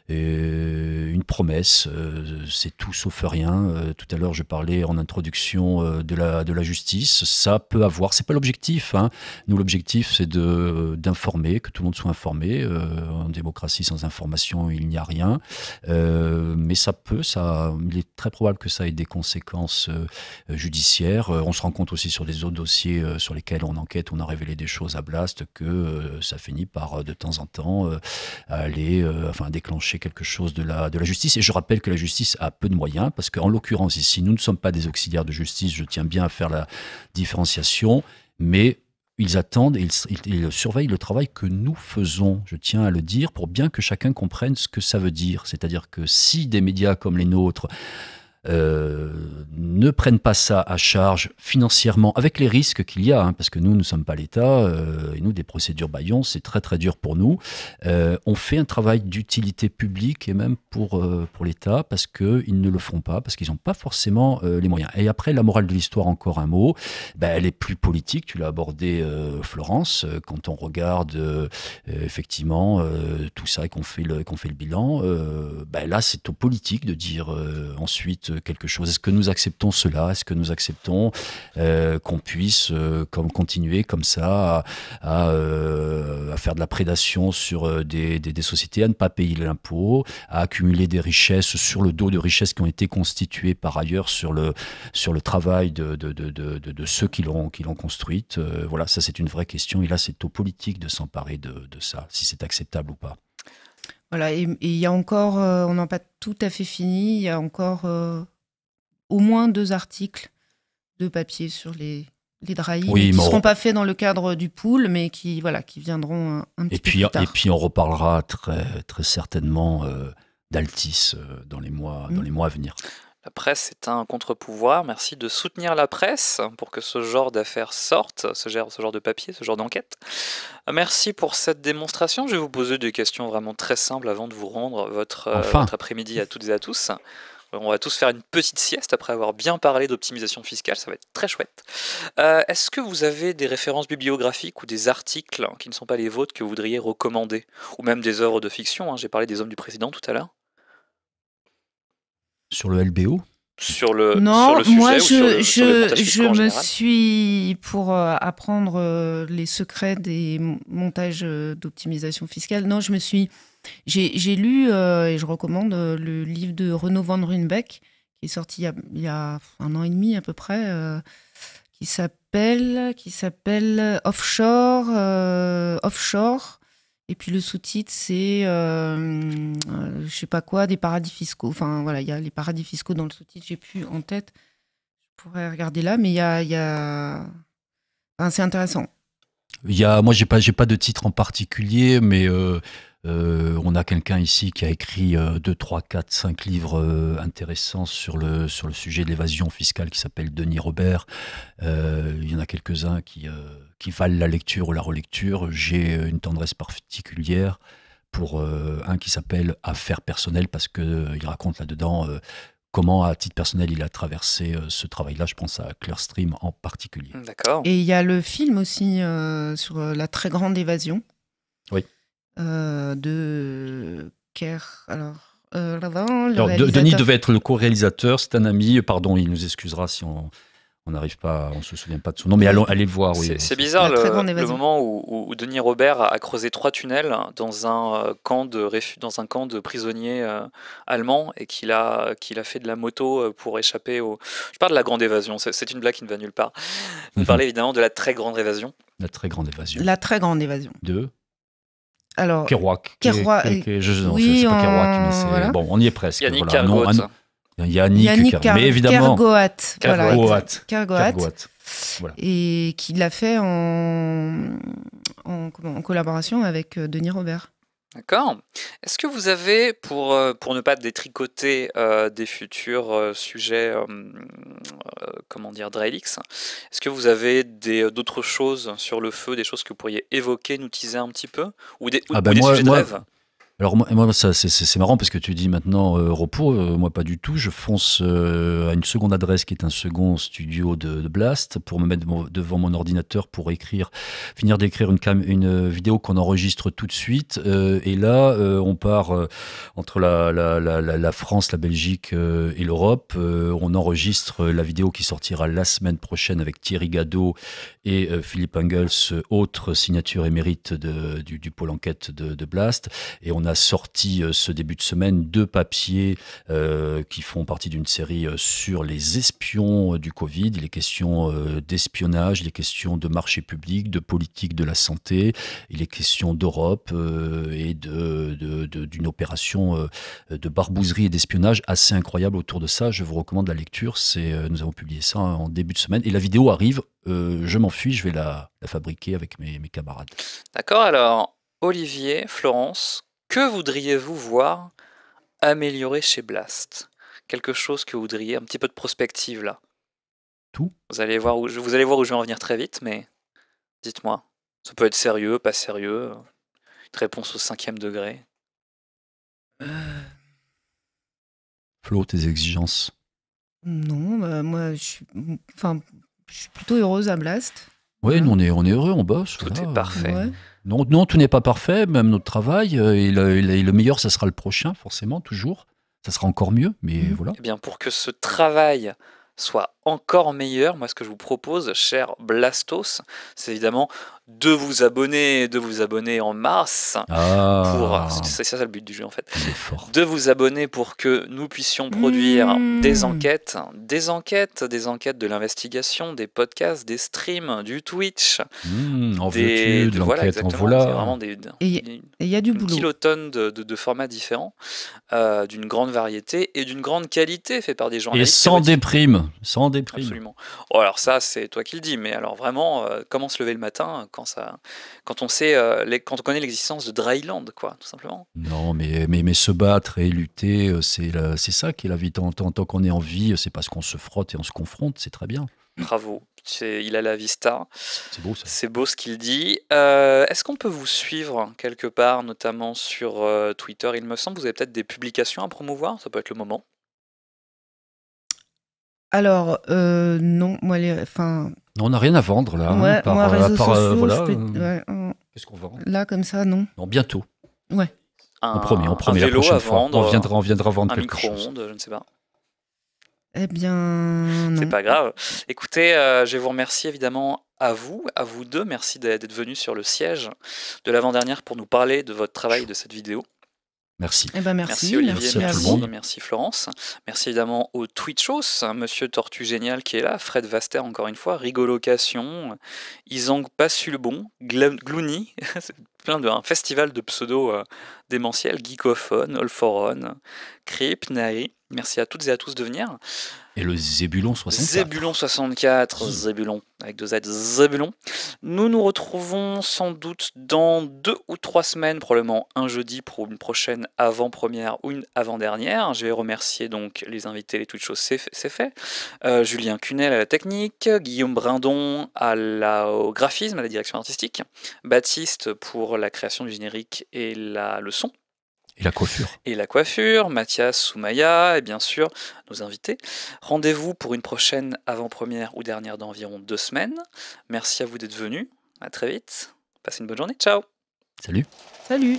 une promesse, c'est tout sauf rien. Tout à l'heure, je parlais en introduction de la justice. Ça peut avoir, c'est pas l'objectif, hein. Nous, l'objectif, c'est d'informer, que tout le monde soit informé. En démocratie, sans information, il n'y a rien. Mais il est très probable que ça ait des conséquences judiciaires. On se rend compte aussi sur des autres dossiers sur lesquels on enquête, on a révélé des choses à Blast, que ça finit par, de temps en temps, déclencher quelque chose de la justice. Et je rappelle que la justice a peu de moyens, parce qu'en l'occurrence ici, nous ne sommes pas des auxiliaires de justice, je tiens bien à faire la différenciation, mais ils attendent et ils surveillent le travail que nous faisons, je tiens à le dire, pour bien que chacun comprenne ce que ça veut dire. C'est-à-dire que si des médias comme les nôtres ne prennent pas ça à charge financièrement, avec les risques qu'il y a, hein, parce que nous ne sommes pas l'État, et nous, des procédures bâillons, c'est très très dur pour nous. On fait un travail d'utilité publique et même pour l'État, parce qu'ils ne le font pas, parce qu'ils n'ont pas forcément les moyens. Et après, la morale de l'histoire, encore un mot, elle est plus politique, tu l'as abordé, Florence, quand on regarde effectivement tout ça et qu'on fait le bilan, là c'est aux politiques de dire ensuite quelque chose. Est-ce que nous acceptons cela? Est-ce que nous acceptons qu'on puisse continuer comme ça à faire de la prédation sur des sociétés, à ne pas payer l'impôt, à accumuler des richesses sur le dos de richesses qui ont été constituées par ailleurs sur le travail de ceux qui l'ont construite? Voilà, ça c'est une vraie question, et là c'est aux politiques de s'emparer de ça, si c'est acceptable ou pas. Voilà, et il y a encore, on n'a pas tout à fait fini, il y a encore au moins 2 articles de papier sur les Drahi, qui ne seront pas faits dans le cadre du pool, mais qui viendront un petit peu plus tard. Et puis on reparlera très, très certainement d'Altis dans les mois à venir. La presse est un contre-pouvoir. Merci de soutenir la presse pour que ce genre d'affaires sorte, ce genre de papier, ce genre d'enquête. Merci pour cette démonstration. Je vais vous poser des questions vraiment très simples avant de vous rendre votre après-midi à toutes et à tous. On va tous faire une petite sieste après avoir bien parlé d'optimisation fiscale, ça va être très chouette. Est-ce que vous avez des références bibliographiques ou des articles qui ne sont pas les vôtres que vous voudriez recommander? Ou même des œuvres de fiction, hein. J'ai parlé des Hommes du Président tout à l'heure. Sur le LBO? Sur le sujet moi, ou sur les montages fiscaux en je me général? suis, pour apprendre les secrets des montages d'optimisation fiscale, j'ai lu, et je recommande, le livre de Renaud Van Ruynbeck, qui est sorti il y a 1 an et demi à peu près, qui s'appelle Offshore. Et puis le sous-titre, c'est, je sais pas quoi, des paradis fiscaux. Enfin voilà, il y a les paradis fiscaux dans le sous-titre, j'ai plus en tête. Je pourrais regarder là, mais c'est intéressant. Moi, j'ai pas de titre en particulier, mais on a quelqu'un ici qui a écrit 2, 3, 4, 5 livres intéressants sur le sujet de l'évasion fiscale, qui s'appelle Denis Robert. Il y en a quelques-uns qui valent la lecture ou la relecture. J'ai une tendresse particulière pour un qui s'appelle Affaires personnelles, parce qu'il raconte là-dedans comment, à titre personnel, il a traversé ce travail-là. Je pense à Clearstream en particulier. D'accord. Et il y a le film aussi sur la très grande évasion. Oui. De Kerr. Denis devait être le co-réalisateur, c'est un ami. Pardon, il nous excusera si on n'arrive pas, on se souvient pas de son nom, mais allez le voir. Oui. C'est bizarre le moment où Denis Robert a creusé 3 tunnels dans un camp de prisonniers allemands, et qu'il a fait de la moto pour échapper au. Je parle de la grande évasion, c'est une blague qui ne va nulle part. Vous parlez évidemment de la très grande évasion. La très grande évasion. La très grande évasion. De Alors, Kerouac. Oui, c'est pas Kerouac, mais c'est voilà. Bon, on y est presque. Yannick Kergoat. Yannick mais évidemment Kergoat. Voilà, et qui l'a fait en collaboration avec Denis Robert. D'accord. Est-ce que vous avez, pour ne pas détricoter des futurs sujets, Drahelix, est-ce que vous avez d'autres choses sur le feu, des choses que vous pourriez évoquer, nous teaser un petit peu, ou des sujets de rêve? Alors moi ça, c'est marrant parce que tu dis maintenant repos, moi pas du tout. Je fonce à une seconde adresse qui est un second studio de Blast pour me mettre devant mon ordinateur pour finir d'écrire une vidéo qu'on enregistre tout de suite. Et là, on part entre la France, la Belgique et l'Europe. On enregistre la vidéo qui sortira la semaine prochaine avec Thierry Gadot et Philippe Engels, autre signature émérite du pôle enquête de Blast. Et on a sorti ce début de semaine 2 papiers qui font partie d'une série sur les espions du Covid, les questions d'espionnage, les questions de marché public, de politique de la santé, et les questions d'Europe et d'une opération de barbouzerie et d'espionnage assez incroyable autour de ça. Je vous recommande la lecture. Nous avons publié ça en début de semaine et la vidéo arrive. Je m'enfuis, je vais la fabriquer avec mes camarades. D'accord, alors Olivier, Florence, que voudriez-vous voir améliorer chez Blast? Quelque chose que vous voudriez, un petit peu de prospective là. Tout. Vous allez voir où je vais en venir très vite, mais dites-moi. Ça peut être sérieux, pas sérieux. Une réponse au 5e degré. Flo, tes exigences? Non, moi, je suis plutôt heureuse à Blast. Oui, nous, on est heureux, on bosse. Tout est parfait. Ouais. Non, tout n'est pas parfait, même notre travail. Et le meilleur, ça sera le prochain, forcément, toujours. Ça sera encore mieux, mais voilà. Eh bien, pour que ce travail soit encore meilleur, moi, ce que je vous propose, cher Blastos, c'est évidemment de vous abonner en masse. C'est ça le but du jeu, en fait. De vous abonner pour que nous puissions produire des enquêtes de l'investigation, des podcasts, des streams, du Twitch. En veux-tu, de l'enquête, en voilà. C'est vraiment Et il y a du boulot. kilotonnes de formats différents, d'une grande variété et d'une grande qualité, fait par des journalistes. Et sans déprime. Absolument. Oh, alors ça, c'est toi qui le dis, mais alors vraiment, comment se lever le matin quand on connaît l'existence de Dryland, quoi, tout simplement. Non, mais se battre et lutter, c'est ça qui est la vie. Tant qu'on est en vie, c'est parce qu'on se frotte et on se confronte, c'est très bien. Bravo, il a la vista. C'est beau ça. C'est beau ce qu'il dit. Est-ce qu'on peut vous suivre quelque part, notamment sur Twitter? Il me semble que vous avez peut-être des publications à promouvoir, ça peut être le moment. Alors, non, moi, on n'a rien à vendre là. Ouais, moi, réseaux sociaux, voilà, qu'est-ce qu'on vend là, comme ça, non. Non, bientôt. Ouais. On promet un la vélo prochaine à fois. vendre, On viendra vendre un quelque chose. micro-ondes, je ne sais pas. Eh bien, non. C'est pas grave. Écoutez, je vais vous remercier évidemment à vous deux. Merci d'être venus sur le siège de l'avant-dernière pour nous parler de votre travail et de cette vidéo. Merci. Eh ben merci Olivier, merci à tout le monde. Merci Florence. Merci évidemment au Twitchos, Monsieur Tortue Génial qui est là, Fred Vaster encore une fois, Rigolocation, Isang Passulbon, Gloony, c'est un festival de pseudo démentiels, Geekophone, All for On, Creep, Nari. Merci à toutes et à tous de venir. Et le Zébulon 64. Zébulon 64, Zébulon, avec 2 Z, Zébulon. Nous nous retrouvons sans doute dans 2 ou 3 semaines, probablement un jeudi pour une prochaine avant-première ou une avant-dernière. Je vais remercier donc les invités, les Twitchos, c'est fait. Julien Cunel à la technique, Guillaume Brindon au graphisme, à la direction artistique, Baptiste pour la création du générique et le son. Et la coiffure. Mathias Soumaya et bien sûr nos invités. Rendez-vous pour une prochaine avant-première ou dernière d'environ 2 semaines. Merci à vous d'être venus. À très vite. Passez une bonne journée. Ciao. Salut. Salut.